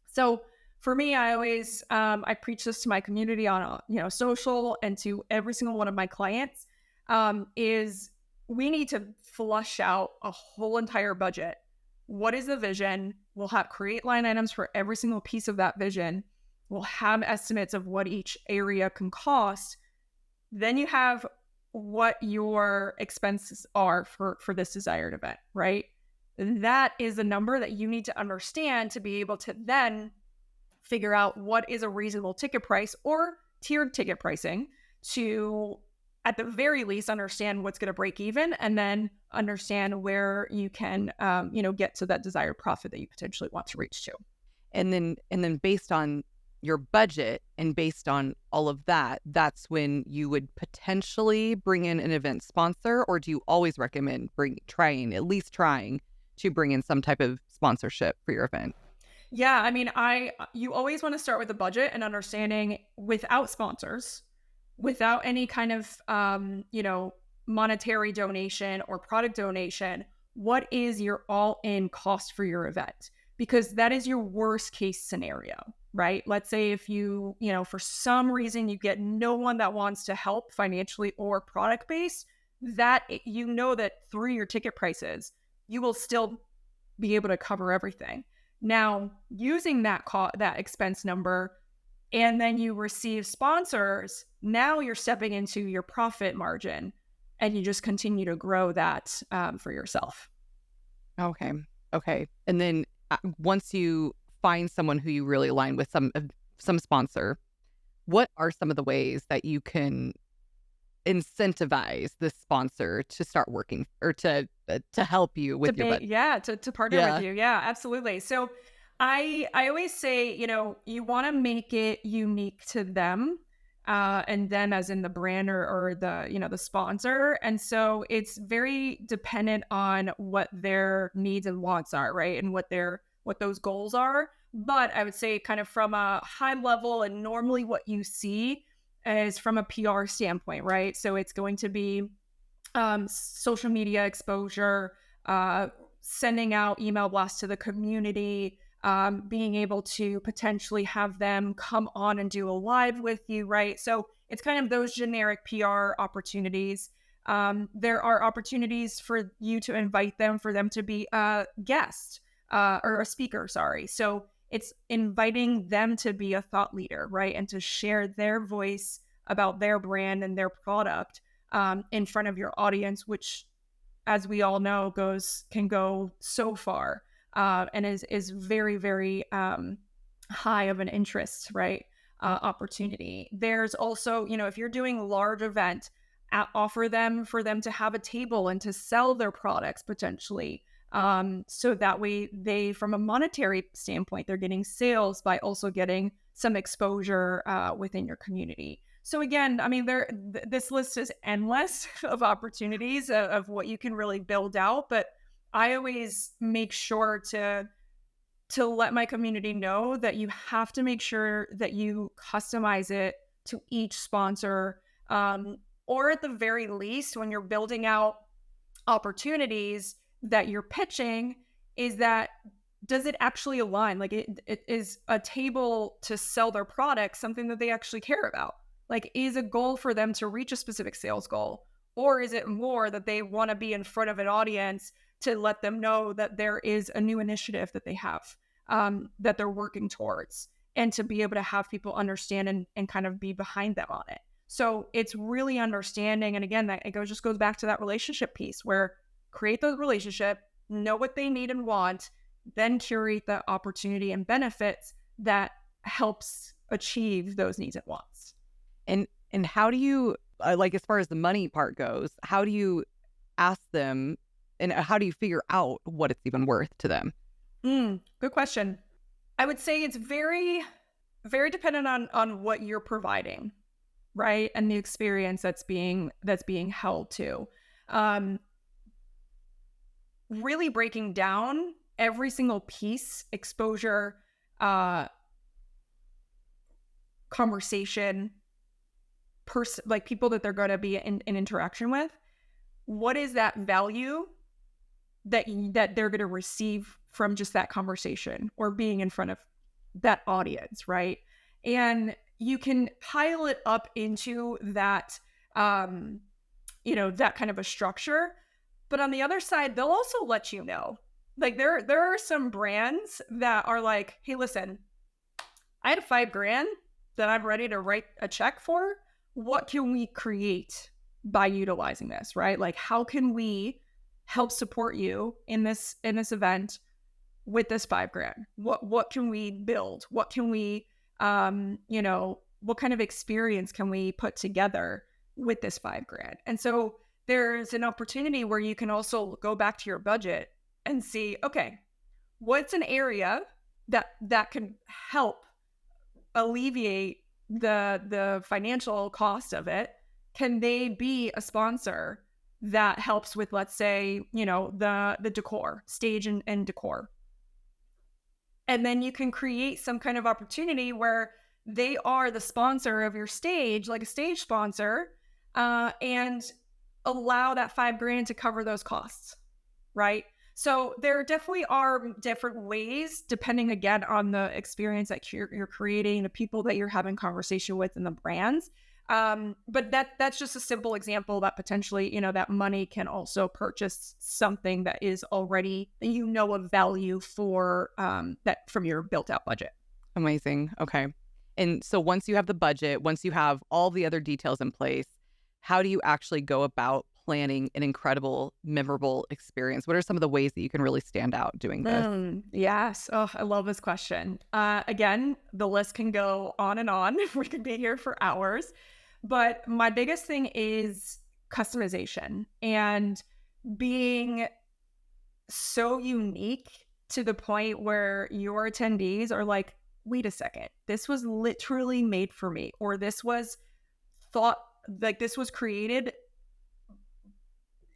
S2: So for me, I always, I preach this to my community on, social and to every single one of my clients, is we need to flush out a whole entire budget. What is the vision? We'll have create line items for every single piece of that vision. We'll have estimates of what each area can cost. Then you have what your expenses are for this desired event, right? That is a number that you need to understand to be able to then figure out what is a reasonable ticket price, or tiered ticket pricing to, at the very least, understand what's going to break even, and then understand where you can, get to that desired profit that you potentially want to reach to.
S1: And then based on your budget and based on all of that, that's when you would potentially bring in an event sponsor, or do you always recommend trying to bring in some type of sponsorship for your event?
S2: Yeah, I mean, you always want to start with a budget and understanding, without sponsors, without any kind of monetary donation or product donation, what is your all-in cost for your event? Because that is your worst case scenario, right? Let's say if for some reason you get no one that wants to help financially or product based, that that through your ticket prices, you will still be able to cover everything. Now, using that expense number, and then you receive sponsors, now you're stepping into your profit margin, and you just continue to grow that for yourself.
S1: Okay. Okay. And then once you find someone who you really align with, some sponsor, what are some of the ways that you can incentivize this sponsor to start working, or to help you with your budget?
S2: To partner with you. Yeah, absolutely. So I always say, you want to make it unique to them, and them as in the brand, or the sponsor. And so it's very dependent on what their needs and wants are, right? And what those goals are. But I would say, kind of from a high level, and normally what you see is from a PR standpoint, right? So it's going to be social media exposure, sending out email blasts to the community, being able to potentially have them come on and do a live with you, right? So it's kind of those generic PR opportunities. There are opportunities for you to invite them, for them to be a guest, or a speaker, sorry. So it's inviting them to be a thought leader, right? And to share their voice about their brand and their product in front of your audience, which, as we all know, can go so far, and is very, very high of an interest, right? Opportunity. There's also, if you're doing a large event, offer them for them to have a table and to sell their products potentially. So that way from a monetary standpoint, they're getting sales by also getting some exposure within your community. So again, I mean, this list is endless of opportunities of what you can really build out. But I always make sure to let my community know that you have to make sure that you customize it to each sponsor, or at the very least, when you're building out opportunities that you're pitching, does it actually align? Like, it is a table to sell their product something that they actually care about? Like, is a goal for them to reach a specific sales goal? Or is it more that they want to be in front of an audience to let them know that there is a new initiative that they have, that they're working towards, and to be able to have people understand and kind of be behind them on it? So it's really understanding. And again, just goes back to that relationship piece, where create the relationship, know what they need and want, then curate the opportunity and benefits that helps achieve those needs and wants.
S1: And how do you, like, as far as the money part goes, how do you ask them, and how do you figure out what it's even worth to them?
S2: Good question. I would say it's very, very dependent on what you're providing, right? And the experience that's being held to. Really breaking down every single piece, exposure, conversation, like people that they're going to be in interaction with. What is that value that they're going to receive from just that conversation or being in front of that audience, right? And you can pile it up into that, that kind of a structure. But on the other side, they'll also let you know. Like, there are some brands that are like, hey, listen, I had $5,000 that I'm ready to write a check for. What can we create by utilizing this, right? Like, how can we help support you in this event with this $5,000? What can we build? What can we, what kind of experience can we put together with this 5 grand? And so there's an opportunity where you can also go back to your budget and see, okay, what's an area that can help alleviate the financial cost of it? Can they be a sponsor that helps with, let's say, the decor, stage and decor? And then you can create some kind of opportunity where they are the sponsor of your stage, like a stage sponsor, and allow that 5 grand to cover those costs, right? So there definitely are different ways, depending again on the experience that you're creating, the people that you're having conversation with, and the brands. But that's just a simple example that potentially, that money can also purchase something that is already, of value for that from your built out budget.
S1: Amazing. Okay. And so once you have the budget, once you have all the other details in place, how do you actually go about planning an incredible, memorable experience? What are some of the ways that you can really stand out doing this?
S2: Yes. Oh, I love this question. Again, the list can go on and on. We could be here for hours. But my biggest thing is customization and being so unique to the point where your attendees are like, wait a second, this was literally made for me, or this was created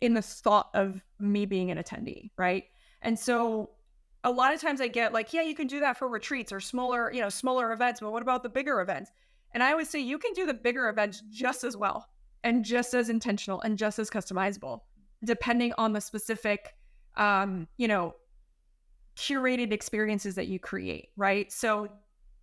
S2: in the thought of me being an attendee, right? And so a lot of times I get like, yeah, you can do that for retreats or smaller events, but what about the bigger events? And I always say you can do the bigger events just as well and just as intentional and just as customizable, depending on the specific, curated experiences that you create, right? So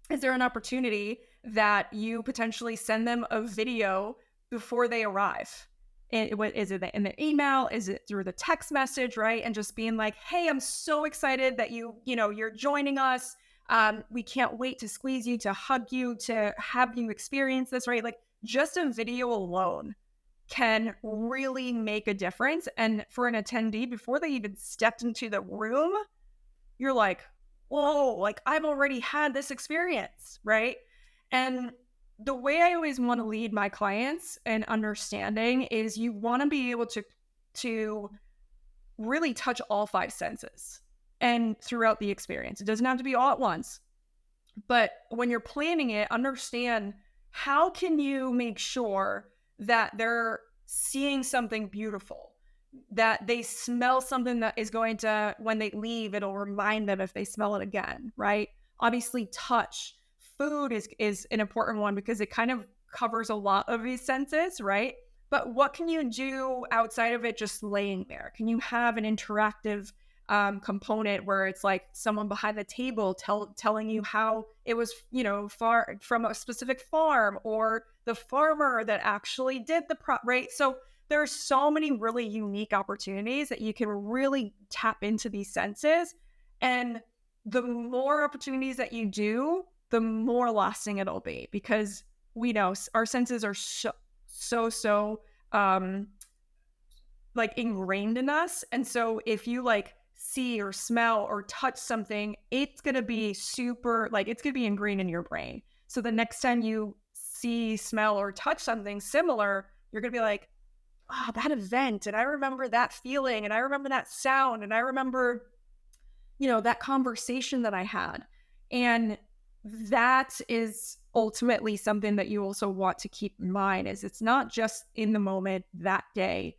S2: is there an opportunity that you potentially send them a video before they arrive? And is it in the email? Is it through the text message, right? And just being like, hey, I'm so excited that you're joining us. We can't wait to squeeze you, to hug you, to have you experience this, right? Like just a video alone can really make a difference. And for an attendee, before they even stepped into the room, you're like, whoa, like I've already had this experience, right? And the way I always want to lead my clients and understanding is you want to be able to really touch all 5 senses and throughout the experience. It doesn't have to be all at once, but when you're planning it, understand how can you make sure that they're seeing something beautiful, that they smell something that is going to, when they leave, it'll remind them if they smell it again, right? Obviously, touch. Food is an important one because it kind of covers a lot of these senses, right? But what can you do outside of it just laying there? Can you have an interactive component where it's like someone behind the table telling you how it was, far from a specific farm, or the farmer that actually did right? So there's so many really unique opportunities that you can really tap into these senses. And the more opportunities that you do, the more lasting it'll be, because we know our senses are so like ingrained in us. And so if you like see or smell or touch something, it's going to be it's going to be ingrained in your brain. So the next time you see, smell, or touch something similar, you're going to be like, oh, that event. And I remember that feeling, and I remember that sound, and I remember, that conversation that I had. And that is ultimately something that you also want to keep in mind, is it's not just in the moment, that day,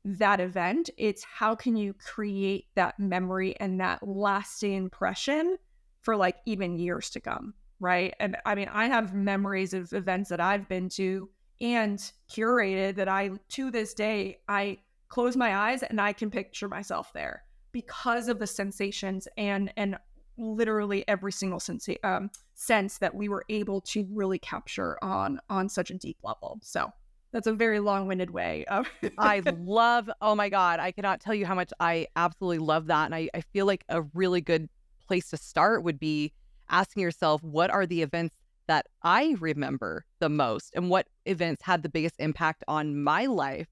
S2: that event. It's how can you create that memory and that lasting impression for like even years to come, right? And I mean, I have memories of events that I've been to and curated that to this day, I close my eyes and I can picture myself there because of the sensations and literally every single sense that we were able to really capture on such a deep level. So that's a very long-winded way of
S1: oh my God, I cannot tell you how much I absolutely love that. And I feel like a really good place to start would be asking yourself, what are the events that I remember the most, and what events had the biggest impact on my life?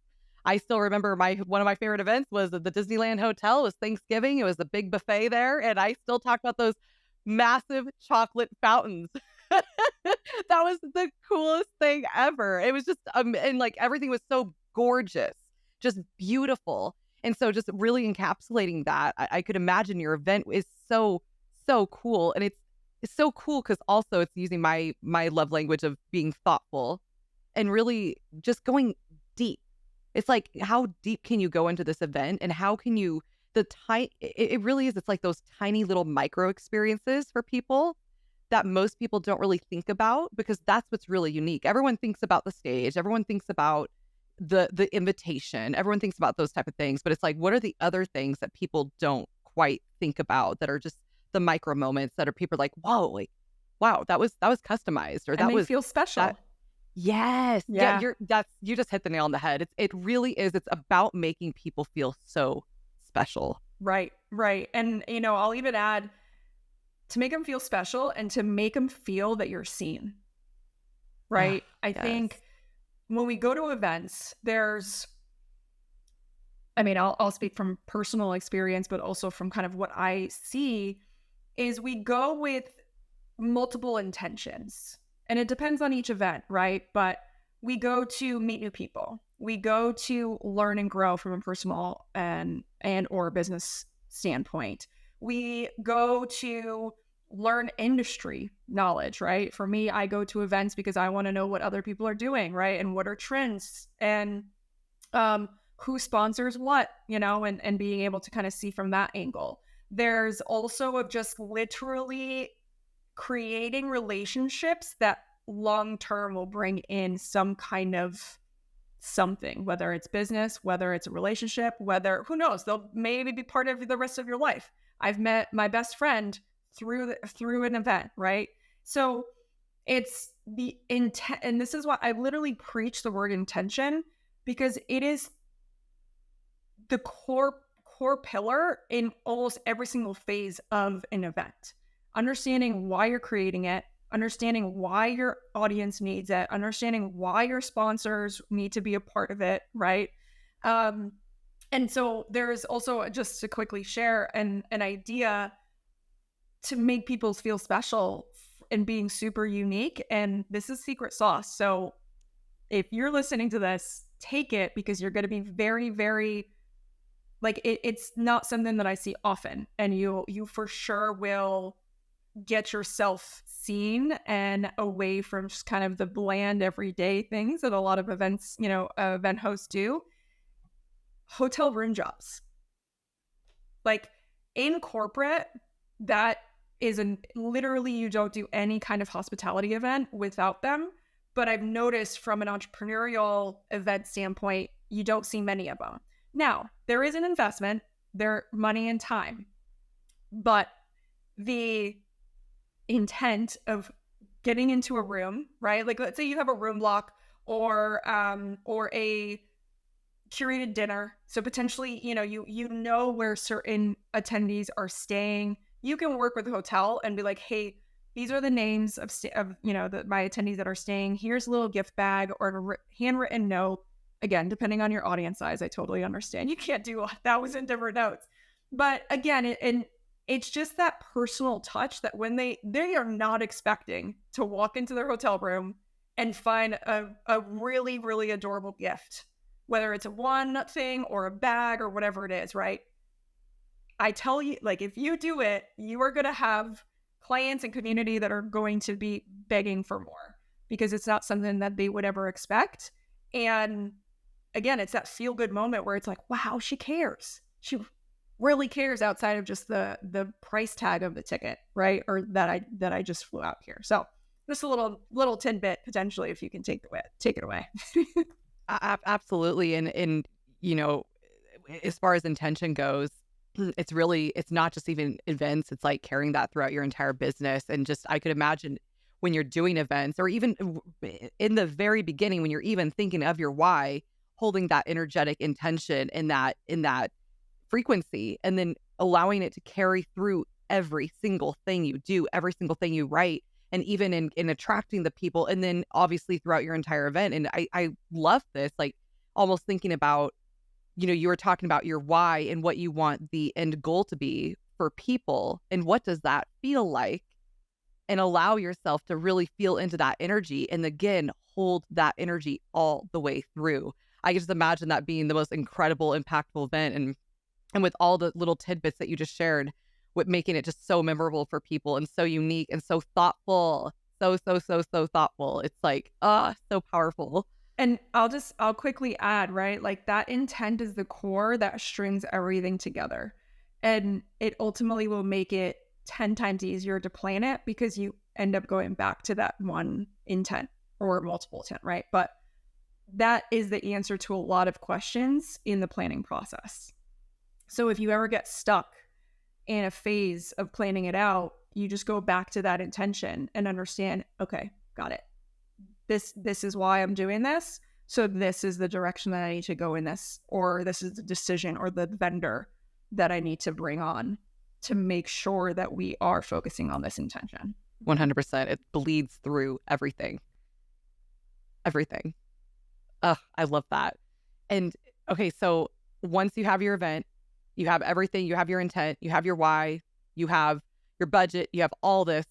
S1: I still remember one of my favorite events was at the Disneyland Hotel. It was Thanksgiving. It was a big buffet there. And I still talk about those massive chocolate fountains That was the coolest thing ever. It was just and like everything was so gorgeous, just beautiful. And so just really encapsulating that, I could imagine your event is so cool. And it's so cool because also it's using my love language of being thoughtful and really just going deep. It's like, how deep can you go into this event, and how can you it really is, it's like those tiny little micro experiences for people that most people don't really think about, because that's what's really unique. Everyone thinks about the stage, everyone thinks about the invitation, everyone thinks about those type of things, but it's like, what are the other things that people don't quite think about, that are just the micro moments that are people are like, whoa, like, wow, that was customized, or
S2: And
S1: that
S2: they
S1: was
S2: feel special.
S1: that. Yes. Yeah,
S2: Yeah.
S1: you just hit the nail on the head. It really is. It's about making people feel so special.
S2: Right. Right. And, I'll even add, to make them feel special and to make them feel that you're seen.
S1: Ah,
S2: Right. I
S1: yes.
S2: think when we go to events, I'll speak from personal experience, but also from kind of what I see, is we go with multiple intentions. And it depends on each event, right? But we go to meet new people. We go to learn and grow from a personal and or business standpoint. We go to learn industry knowledge, right? For me, I go to events because I want to know what other people are doing, right? And what are trends, and who sponsors what, and being able to kind of see from that angle. There's also of just literally creating relationships that long term will bring in some kind of something, whether it's business, whether it's a relationship, whether, who knows, they'll maybe be part of the rest of your life. I've met my best friend through an event, right? So it's the intent, and this is why I literally preach the word intention, because it is the core pillar in almost every single phase of an event. Understanding why you're creating it, understanding why your audience needs it, understanding why your sponsors need to be a part of it, right? And so there's also, just to quickly share an idea to make people feel special and being super unique. And this is secret sauce. So if you're listening to this, take it, because you're going to be very, very, like, it's not something that I see often. And you for sure will get yourself seen and away from just kind of the bland everyday things that a lot of events, event hosts do. Hotel room jobs. Like, in corporate, that is literally, you don't do any kind of hospitality event without them. But I've noticed from an entrepreneurial event standpoint, you don't see many of them. Now, there is an investment, there money and time, but the intent of getting into a room, right? Like, let's say you have a room block or a curated dinner. So potentially, you know where certain attendees are staying. You can work with the hotel and be like, hey, these are the names of my attendees that are staying. Here's a little gift bag or a handwritten note. Again, depending on your audience size, I totally understand. You can't do 1,000 different notes. But again, it's just that personal touch that when they are not expecting to walk into their hotel room and find a really, really adorable gift, whether it's a one thing or a bag or whatever it is, right? I tell you, like, if you do it, you are going to have clients and community that are going to be begging for more, because it's not something that they would ever expect. And again, it's that feel good moment where it's like, wow, she cares. She really cares outside of just the price tag of the ticket, right? Or that I just flew out here. So just a little tidbit potentially, if you can take it away.
S1: Absolutely. And as far as intention goes, it's not just even events. It's like carrying that throughout your entire business. And just, I could imagine when you're doing events, or even in the very beginning, when you're even thinking of your why, holding that energetic intention in that frequency, and then allowing it to carry through every single thing you do, every single thing you write, and even in attracting the people, and then obviously throughout your entire event. And I love this, like, almost thinking about, you were talking about your why and what you want the end goal to be for people, and what does that feel like and allow yourself to really feel into that energy. And again, hold that energy all the way through. I can just imagine that being the most incredible, impactful event. And with all the little tidbits that you just shared, with making it just so memorable for people and so unique and so thoughtful. So thoughtful. It's like, so powerful.
S2: And I'll quickly add, right? Like that intent is the core that strings everything together. And it ultimately will make it 10 times easier to plan it because you end up going back to that one intent or multiple intent, right? But that is the answer to a lot of questions in the planning process. So if you ever get stuck in a phase of planning it out, you just go back to that intention and understand, okay, got it. This is why I'm doing this. So this is the direction that I need to go in this, or this is the decision or the vendor that I need to bring on to make sure that we are focusing on this intention.
S1: 100%. It bleeds through everything. Everything. I love that. And okay, so once you have your event, you have everything, you have your intent, you have your why, you have your budget, you have all this.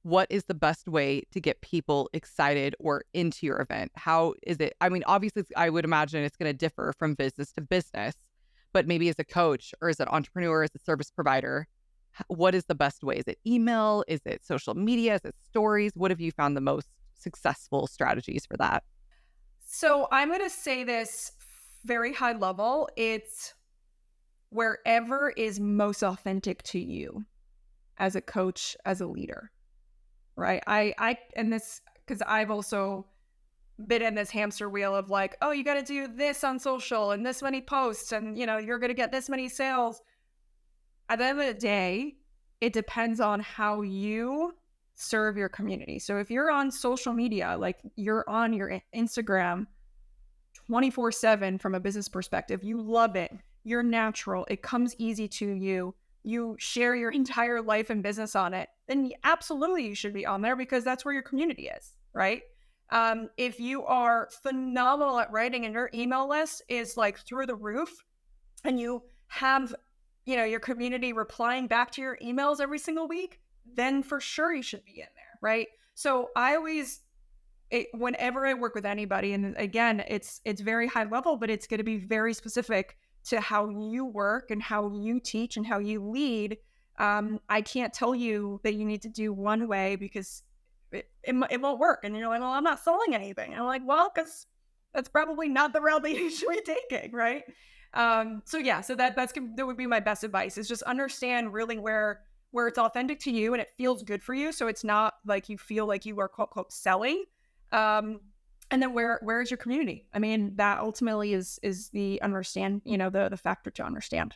S1: What is the best way to get people excited or into your event? How is it? I mean, obviously, I would imagine it's going to differ from business to business, but maybe as a coach or as an entrepreneur, as a service provider, what is the best way? Is it email? Is it social media? Is it stories? What have you found the most successful strategies for that?
S2: So I'm going to say this very high level. It's wherever is most authentic to you as a coach, as a leader, right? And this, because I've also been in this hamster wheel of like, oh, you got to do this on social and this many posts and, you're going to get this many sales. At the end of the day, it depends on how you serve your community. So if you're on social media, like you're on your Instagram 24/7 from a business perspective, you love it, you're natural, it comes easy to you, you share your entire life and business on it, then absolutely you should be on there because that's where your community is, right? If you are phenomenal at writing and your email list is like through the roof and you have, your community replying back to your emails every single week, then for sure you should be in there, right? So whenever I work with anybody, and again, it's very high level, but it's going to be very specific to how you work and how you teach and how you lead. I can't tell you that you need to do one way because it won't work. And you're like, well, I'm not selling anything. And I'm like, well, because that's probably not the route that you should be taking, right? So that would be my best advice is just understand really where it's authentic to you and it feels good for you. So it's not like you feel like you are quote, quote, selling. And then where is your community? I mean, that ultimately is the understand, the factor to understand.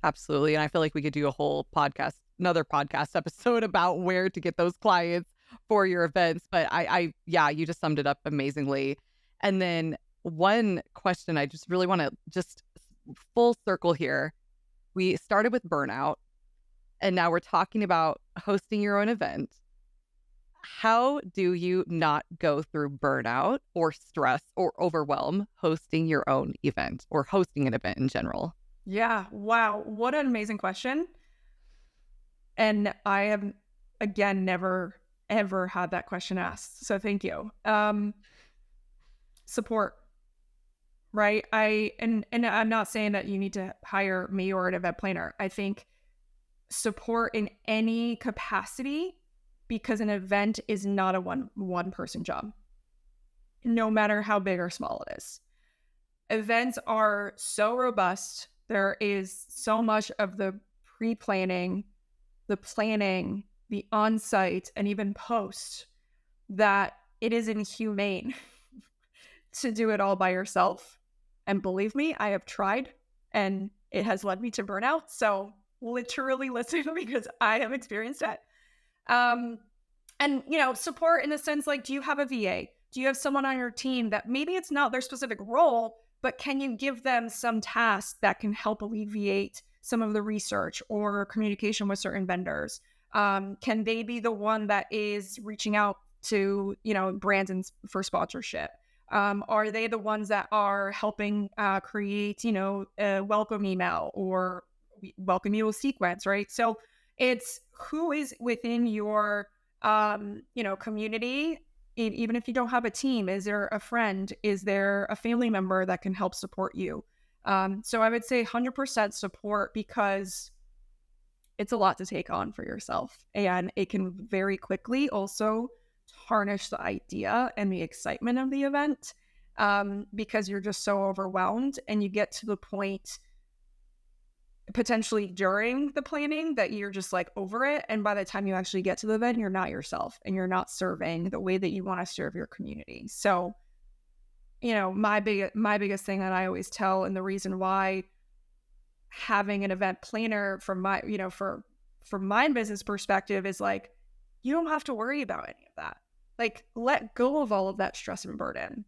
S1: Absolutely. And I feel like we could do another podcast episode about where to get those clients for your events. But you just summed it up amazingly. And then one question I just really want to just full circle here. We started with burnout and now we're talking about hosting your own event. How do you not go through burnout or stress or overwhelm hosting your own event or hosting an event in general?
S2: Yeah. Wow. What an amazing question. And I have, again, never, ever had that question asked. So thank you. Support, right? And I'm not saying that you need to hire me or an event planner. I think support in any capacity, because an event is not a one person job, no matter how big or small it is. Events are so robust. There is so much of the pre-planning, the planning, the on-site, and even post that it is inhumane to do it all by yourself. And believe me, I have tried and it has led me to burnout. So literally listen because I have experienced it. And, support in the sense like, do you have a VA? Do you have someone on your team that maybe it's not their specific role, but can you give them some tasks that can help alleviate some of the research or communication with certain vendors? Can they be the one that is reaching out to, brands for sponsorship? Are they the ones that are helping create, a welcome email or welcome email sequence, right? So it's who is within your Community. Even if you don't have a team, is there a friend? Is there a family member that can help support you? So I would say 100% support, because it's a lot to take on for yourself. And it can very quickly also tarnish the idea and the excitement of the event, because you're just so overwhelmed, and you get to the point potentially during the planning that you're just like over it. And by the time you actually get to the event, you're not yourself, and you're not serving the way that you want to serve your community. So, my biggest thing that I always tell, and the reason why having an event planner from my, from my business perspective, is like, you don't have to worry about any of that. Like, let go of all of that stress and burden.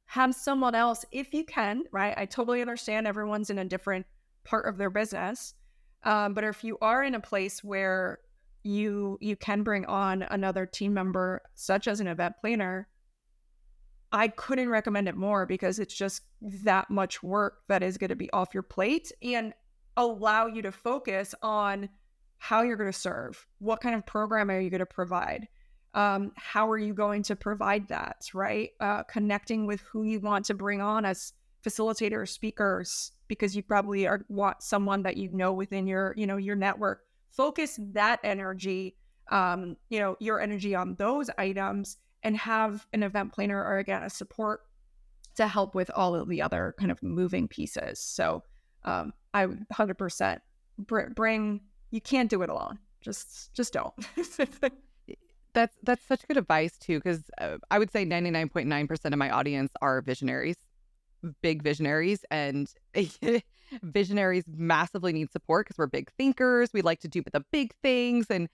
S2: Have someone else, if you can, right? I totally understand everyone's in a different part of their business. But if you are in a place where you can bring on another team member, such as an event planner, I couldn't recommend it more, because it's just that much work that is going to be off your plate, and allow you to focus on how you're going to serve, what kind of program are you going to provide, how are you going to provide that, right? Connecting with who you want to bring on as facilitators, speakers, because you probably want someone that within your, your network. Focus that energy, your energy on those items, and have an event planner, or again, a support to help with all of the other kind of moving pieces. So I would 100% bring, you can't do it alone. Just don't.
S1: That's such good advice too, because I would say 99.9% of my audience are visionaries, big visionaries, and visionaries massively need support, because we're big thinkers. We like to do the big things, and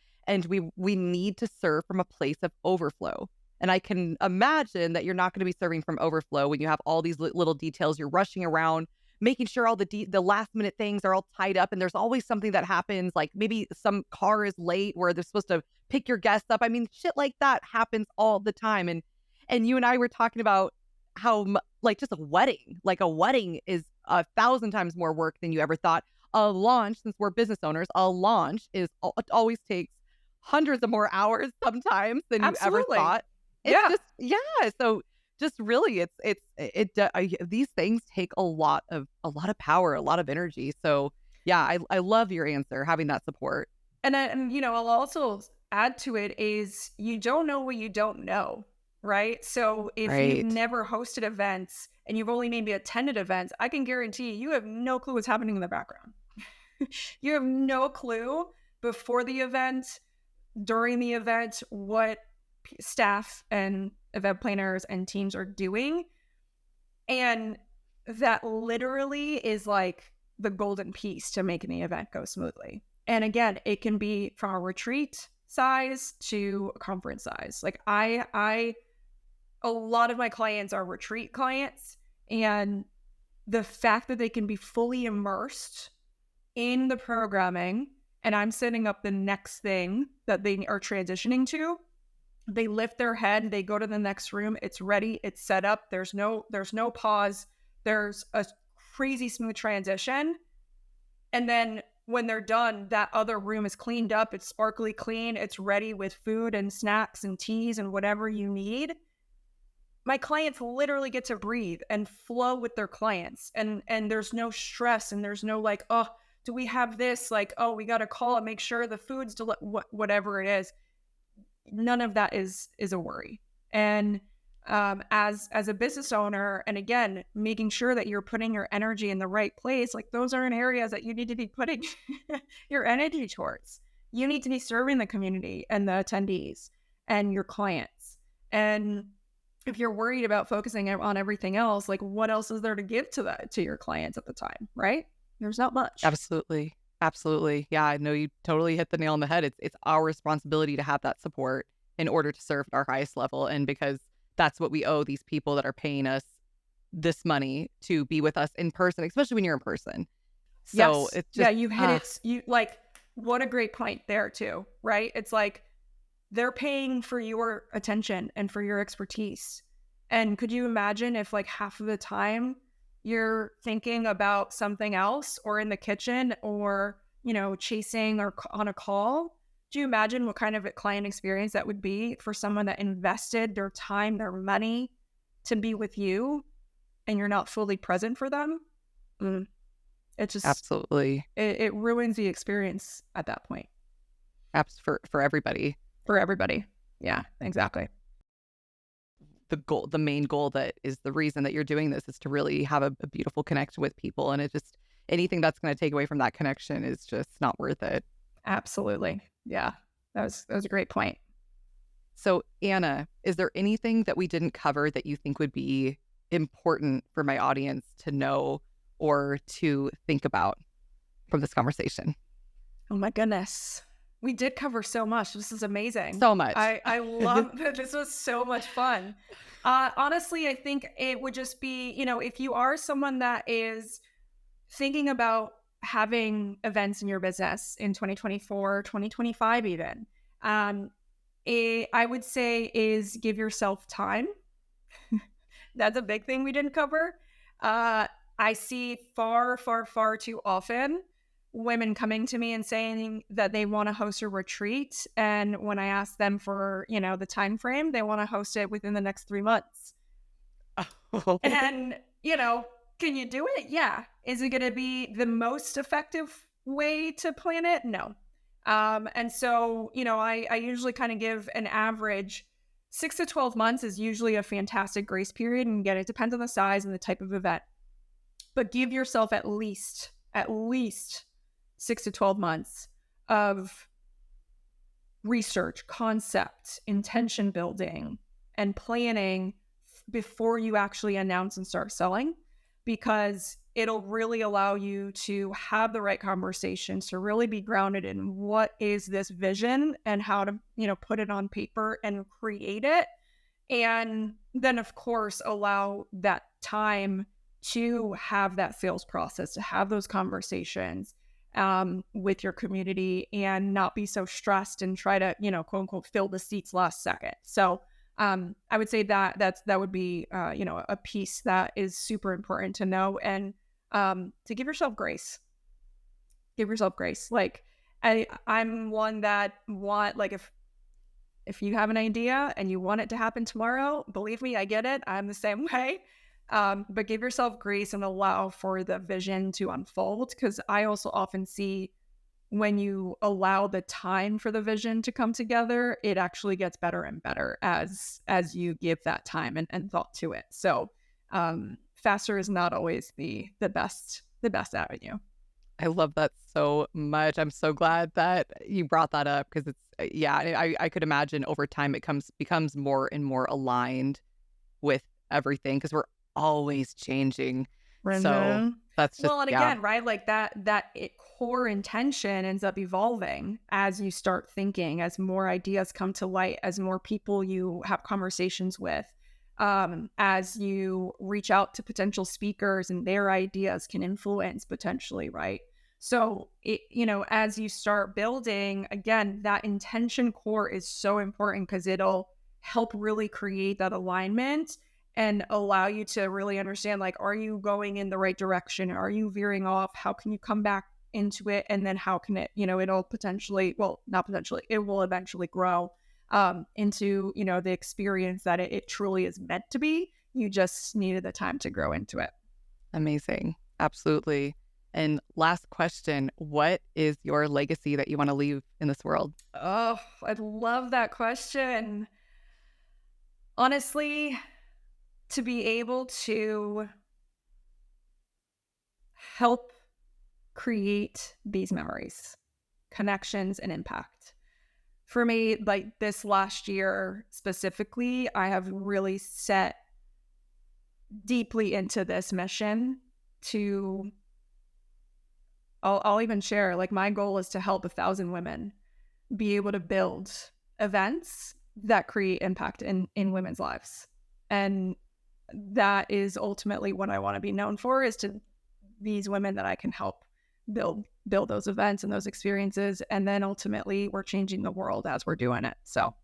S1: we need to serve from a place of overflow. And I can imagine that you're not going to be serving from overflow when you have all these little details. You're rushing around, making sure all the last minute things are all tied up, and there's always something that happens, like maybe some car is late where they're supposed to pick your guests up. I mean, shit like that happens all the time. And you and I were talking about how like just a wedding is 1,000 times more work than you ever thought. A launch, since we're business owners, a launch it always takes hundreds of more hours sometimes than you ever
S2: Absolutely.
S1: thought. It's
S2: Yeah.
S1: just, yeah. So just really, these things take a lot of power, a lot of energy. So yeah, I love your answer, having that support.
S2: And I'll also add to it is, you don't know what you don't know, right? So if you've
S1: Right.
S2: never hosted events and you've only maybe attended events, I can guarantee you have no clue what's happening in the background. You have no clue before the event, during the event, what staff and event planners and teams are doing. And that literally is like the golden piece to making the event go smoothly. And again, it can be from a retreat size to a conference size. Like a lot of my clients are retreat clients, and the fact that they can be fully immersed in the programming, and I'm setting up the next thing that they are transitioning to, they lift their head, they go to the next room, it's ready, it's set up, there's no pause, there's a crazy smooth transition. And then when they're done, that other room is cleaned up, it's sparkly clean, it's ready with food and snacks and teas and whatever you need. My clients literally get to breathe and flow with their clients, and there's no stress, and there's no like, oh, do we have this? Like, oh, we got to call and make sure the food's whatever it is. None of that is a worry. And as a business owner, and again, making sure that you're putting your energy in the right place, like those are in areas that you need to be putting your energy towards. You need to be serving the community and the attendees and your clients. And if you're worried about focusing on everything else, like what else is there to give to your clients at the time, right? There's not much.
S1: Absolutely. Absolutely. Yeah, I know you totally hit the nail on the head. It's our responsibility to have that support in order to serve at our highest level. And because that's what we owe these people that are paying us this money to be with us in person, especially when you're in person. So
S2: Yes.
S1: it's
S2: Yeah,
S1: just,
S2: you hit it. You like, what a great point there too, right? It's like they're paying for your attention and for your expertise. And could you imagine if like half of the time you're thinking about something else, or in the kitchen, or, chasing or on a call? Do you imagine what kind of a client experience that would be for someone that invested their time, their money to be with you and you're not fully present for them? Mm, it just,
S1: Absolutely.
S2: it ruins the experience at that point
S1: For everybody.
S2: for everybody. Yeah, exactly.
S1: The main goal that is the reason that you're doing this is to really have a beautiful connection with people. And it just, anything that's going to take away from that connection is just not worth it.
S2: Absolutely. Yeah. That was a great point.
S1: So, Anna, is there anything that we didn't cover that you think would be important for my audience to know or to think about from this conversation?
S2: Oh my goodness. We did cover so much. This is amazing.
S1: So much.
S2: I love that. This was so much fun. Honestly, I think it would just be, if you are someone that is thinking about having events in your business in 2024, 2025 even, I would say is give yourself time. That's a big thing we didn't cover. I see far, far, far too often women coming to me and saying that they want to host a retreat. And when I ask them for, the time frame, they want to host it within the next 3 months. And, can you do it? Yeah. Is it going to be the most effective way to plan it? No. And so, I usually kind of give an average 6 to 12 months is usually a fantastic grace period. And again, it depends on the size and the type of event, but give yourself at least 6 to 12 months of research, concept, intention building, and planning before you actually announce and start selling, because it'll really allow you to have the right conversations, to really be grounded in what is this vision and how to, put it on paper and create it. And then, of course, allow that time to have that sales process, to have those conversations with your community and not be so stressed and try to, quote unquote, fill the seats last second. So I would say that would be, a piece that is super important to know, and to give yourself grace. Give yourself grace. Like I'm one that like if you have an idea and you want it to happen tomorrow, believe me, I get it. I'm the same way. But give yourself grace and allow for the vision to unfold. Because I also often see when you allow the time for the vision to come together, it actually gets better and better as you give that time and thought to it. So faster is not always the best avenue.
S1: I love that so much. I'm so glad that you brought that up because it's, yeah, I could imagine over time it becomes more and more aligned with everything because we're always changing. So that's just,
S2: Well, and
S1: yeah,
S2: again, right? Like core intention ends up evolving as you start thinking, as more ideas come to light, as more people you have conversations with, as you reach out to potential speakers and their ideas can influence potentially, right? So, as you start building, again, that intention core is so important because it'll help really create that alignment and allow you to really understand, like, are you going in the right direction? Are you veering off? How can you come back into it? And then how can it, it'll potentially, well, not potentially, it will eventually grow into, the experience that it truly is meant to be. You just needed the time to grow into it.
S1: amazing. Absolutely. And last question, what is your legacy that you want to leave in this world?
S2: Oh, I love that question. Honestly, to be able to help create these memories, connections, and impact. For me, like this last year specifically, I have really set deeply into this mission to, I'll even share, like my goal is to help 1,000 women be able to build events that create impact in women's lives. And that is ultimately what I want to be known for, is to these women that I can help build those events and those experiences. And then ultimately we're changing the world as we're doing it. So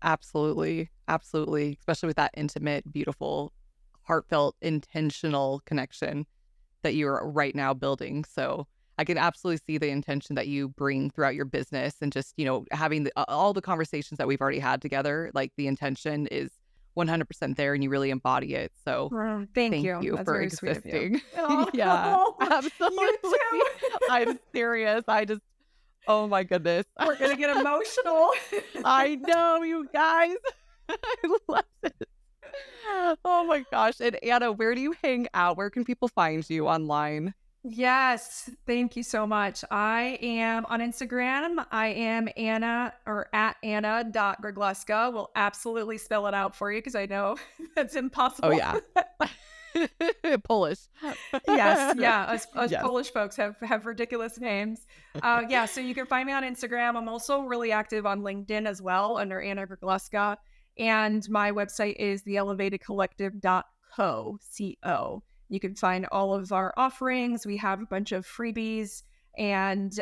S1: Absolutely. Absolutely. Especially with that intimate, beautiful, heartfelt, intentional connection that you're right now building. So I can absolutely see the intention that you bring throughout your business and just, having all the conversations that we've already had together. Like the intention is 100% there and you really embody it. So
S2: Thank
S1: thank
S2: you.
S1: you
S2: That's
S1: for
S2: very sweet of you.
S1: existing. Yeah,
S2: Oh, you
S1: absolutely.
S2: too.
S1: I'm serious. Oh my goodness.
S2: We're gonna get emotional.
S1: I know, you guys. I love it. Oh my gosh. And Anna, where do you hang out? Where can people find you online?
S2: Yes, thank you so much. I am on Instagram. I am Anna or at Anna.Gryglewska. We'll absolutely spell it out for you because I know that's
S1: Oh,
S2: impossible.
S1: yeah. Polish.
S2: Yes, yeah. Us
S1: Yes.
S2: Polish folks have ridiculous names. Yeah, so you can find me on Instagram. I'm also really active on LinkedIn as well under Anna Gryglewska. And my website is theelevatedcollective.co. You can find all of our offerings. We have a bunch of freebies and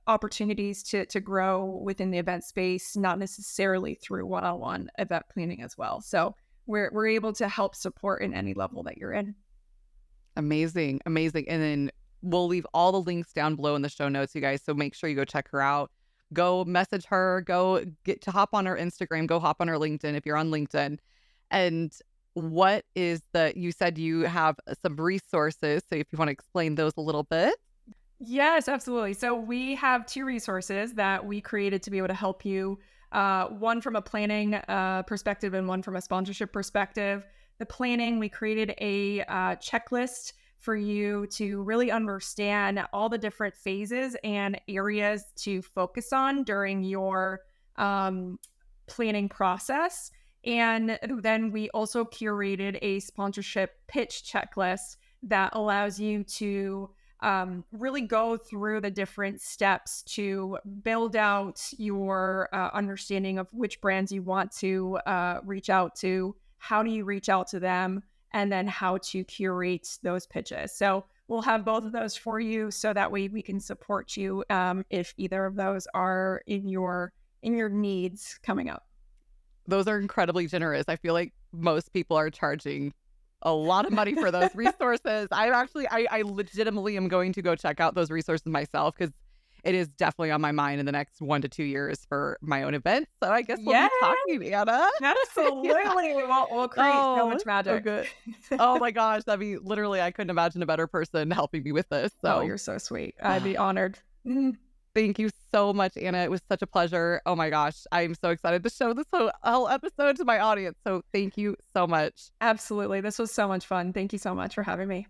S2: opportunities to grow within the event space, not necessarily through one-on-one event planning as well. So we're able to help support in any level that you're in.
S1: Amazing. Amazing. And then we'll leave all the links down below in the show notes, you guys. So make sure you go check her out. Go message her. Go get to hop on her Instagram. Go hop on her LinkedIn if you're on LinkedIn. And what is you said you have some resources. So if you want to explain those a little bit.
S2: Yes, absolutely. So we have 2 resources that we created to be able to help you, one from a planning perspective and one from a sponsorship perspective. The planning, we created a checklist for you to really understand all the different phases and areas to focus on during your planning process. And then we also curated a sponsorship pitch checklist that allows you to really go through the different steps to build out your understanding of which brands you want to reach out to, how do you reach out to them, and then how to curate those pitches. So we'll have both of those for you so that way we can support you if either of those are in your needs coming up.
S1: Those are incredibly generous. I feel like most people are charging a lot of money for those resources. I legitimately am going to go check out those resources myself because it is definitely on my mind in the next 1 to 2 years for my own event. So I guess we'll be talking, Anna.
S2: Absolutely. Yeah. We'll create so much magic.
S1: So good. Oh my gosh. Literally, I couldn't imagine a better person helping me with this. So
S2: you're so sweet. I'd be honored.
S1: Thank you so much, Anna. It was such a pleasure. Oh my gosh. I'm so excited to show this whole episode to my audience. So thank you so much.
S2: Absolutely. This was so much fun. Thank you so much for having me.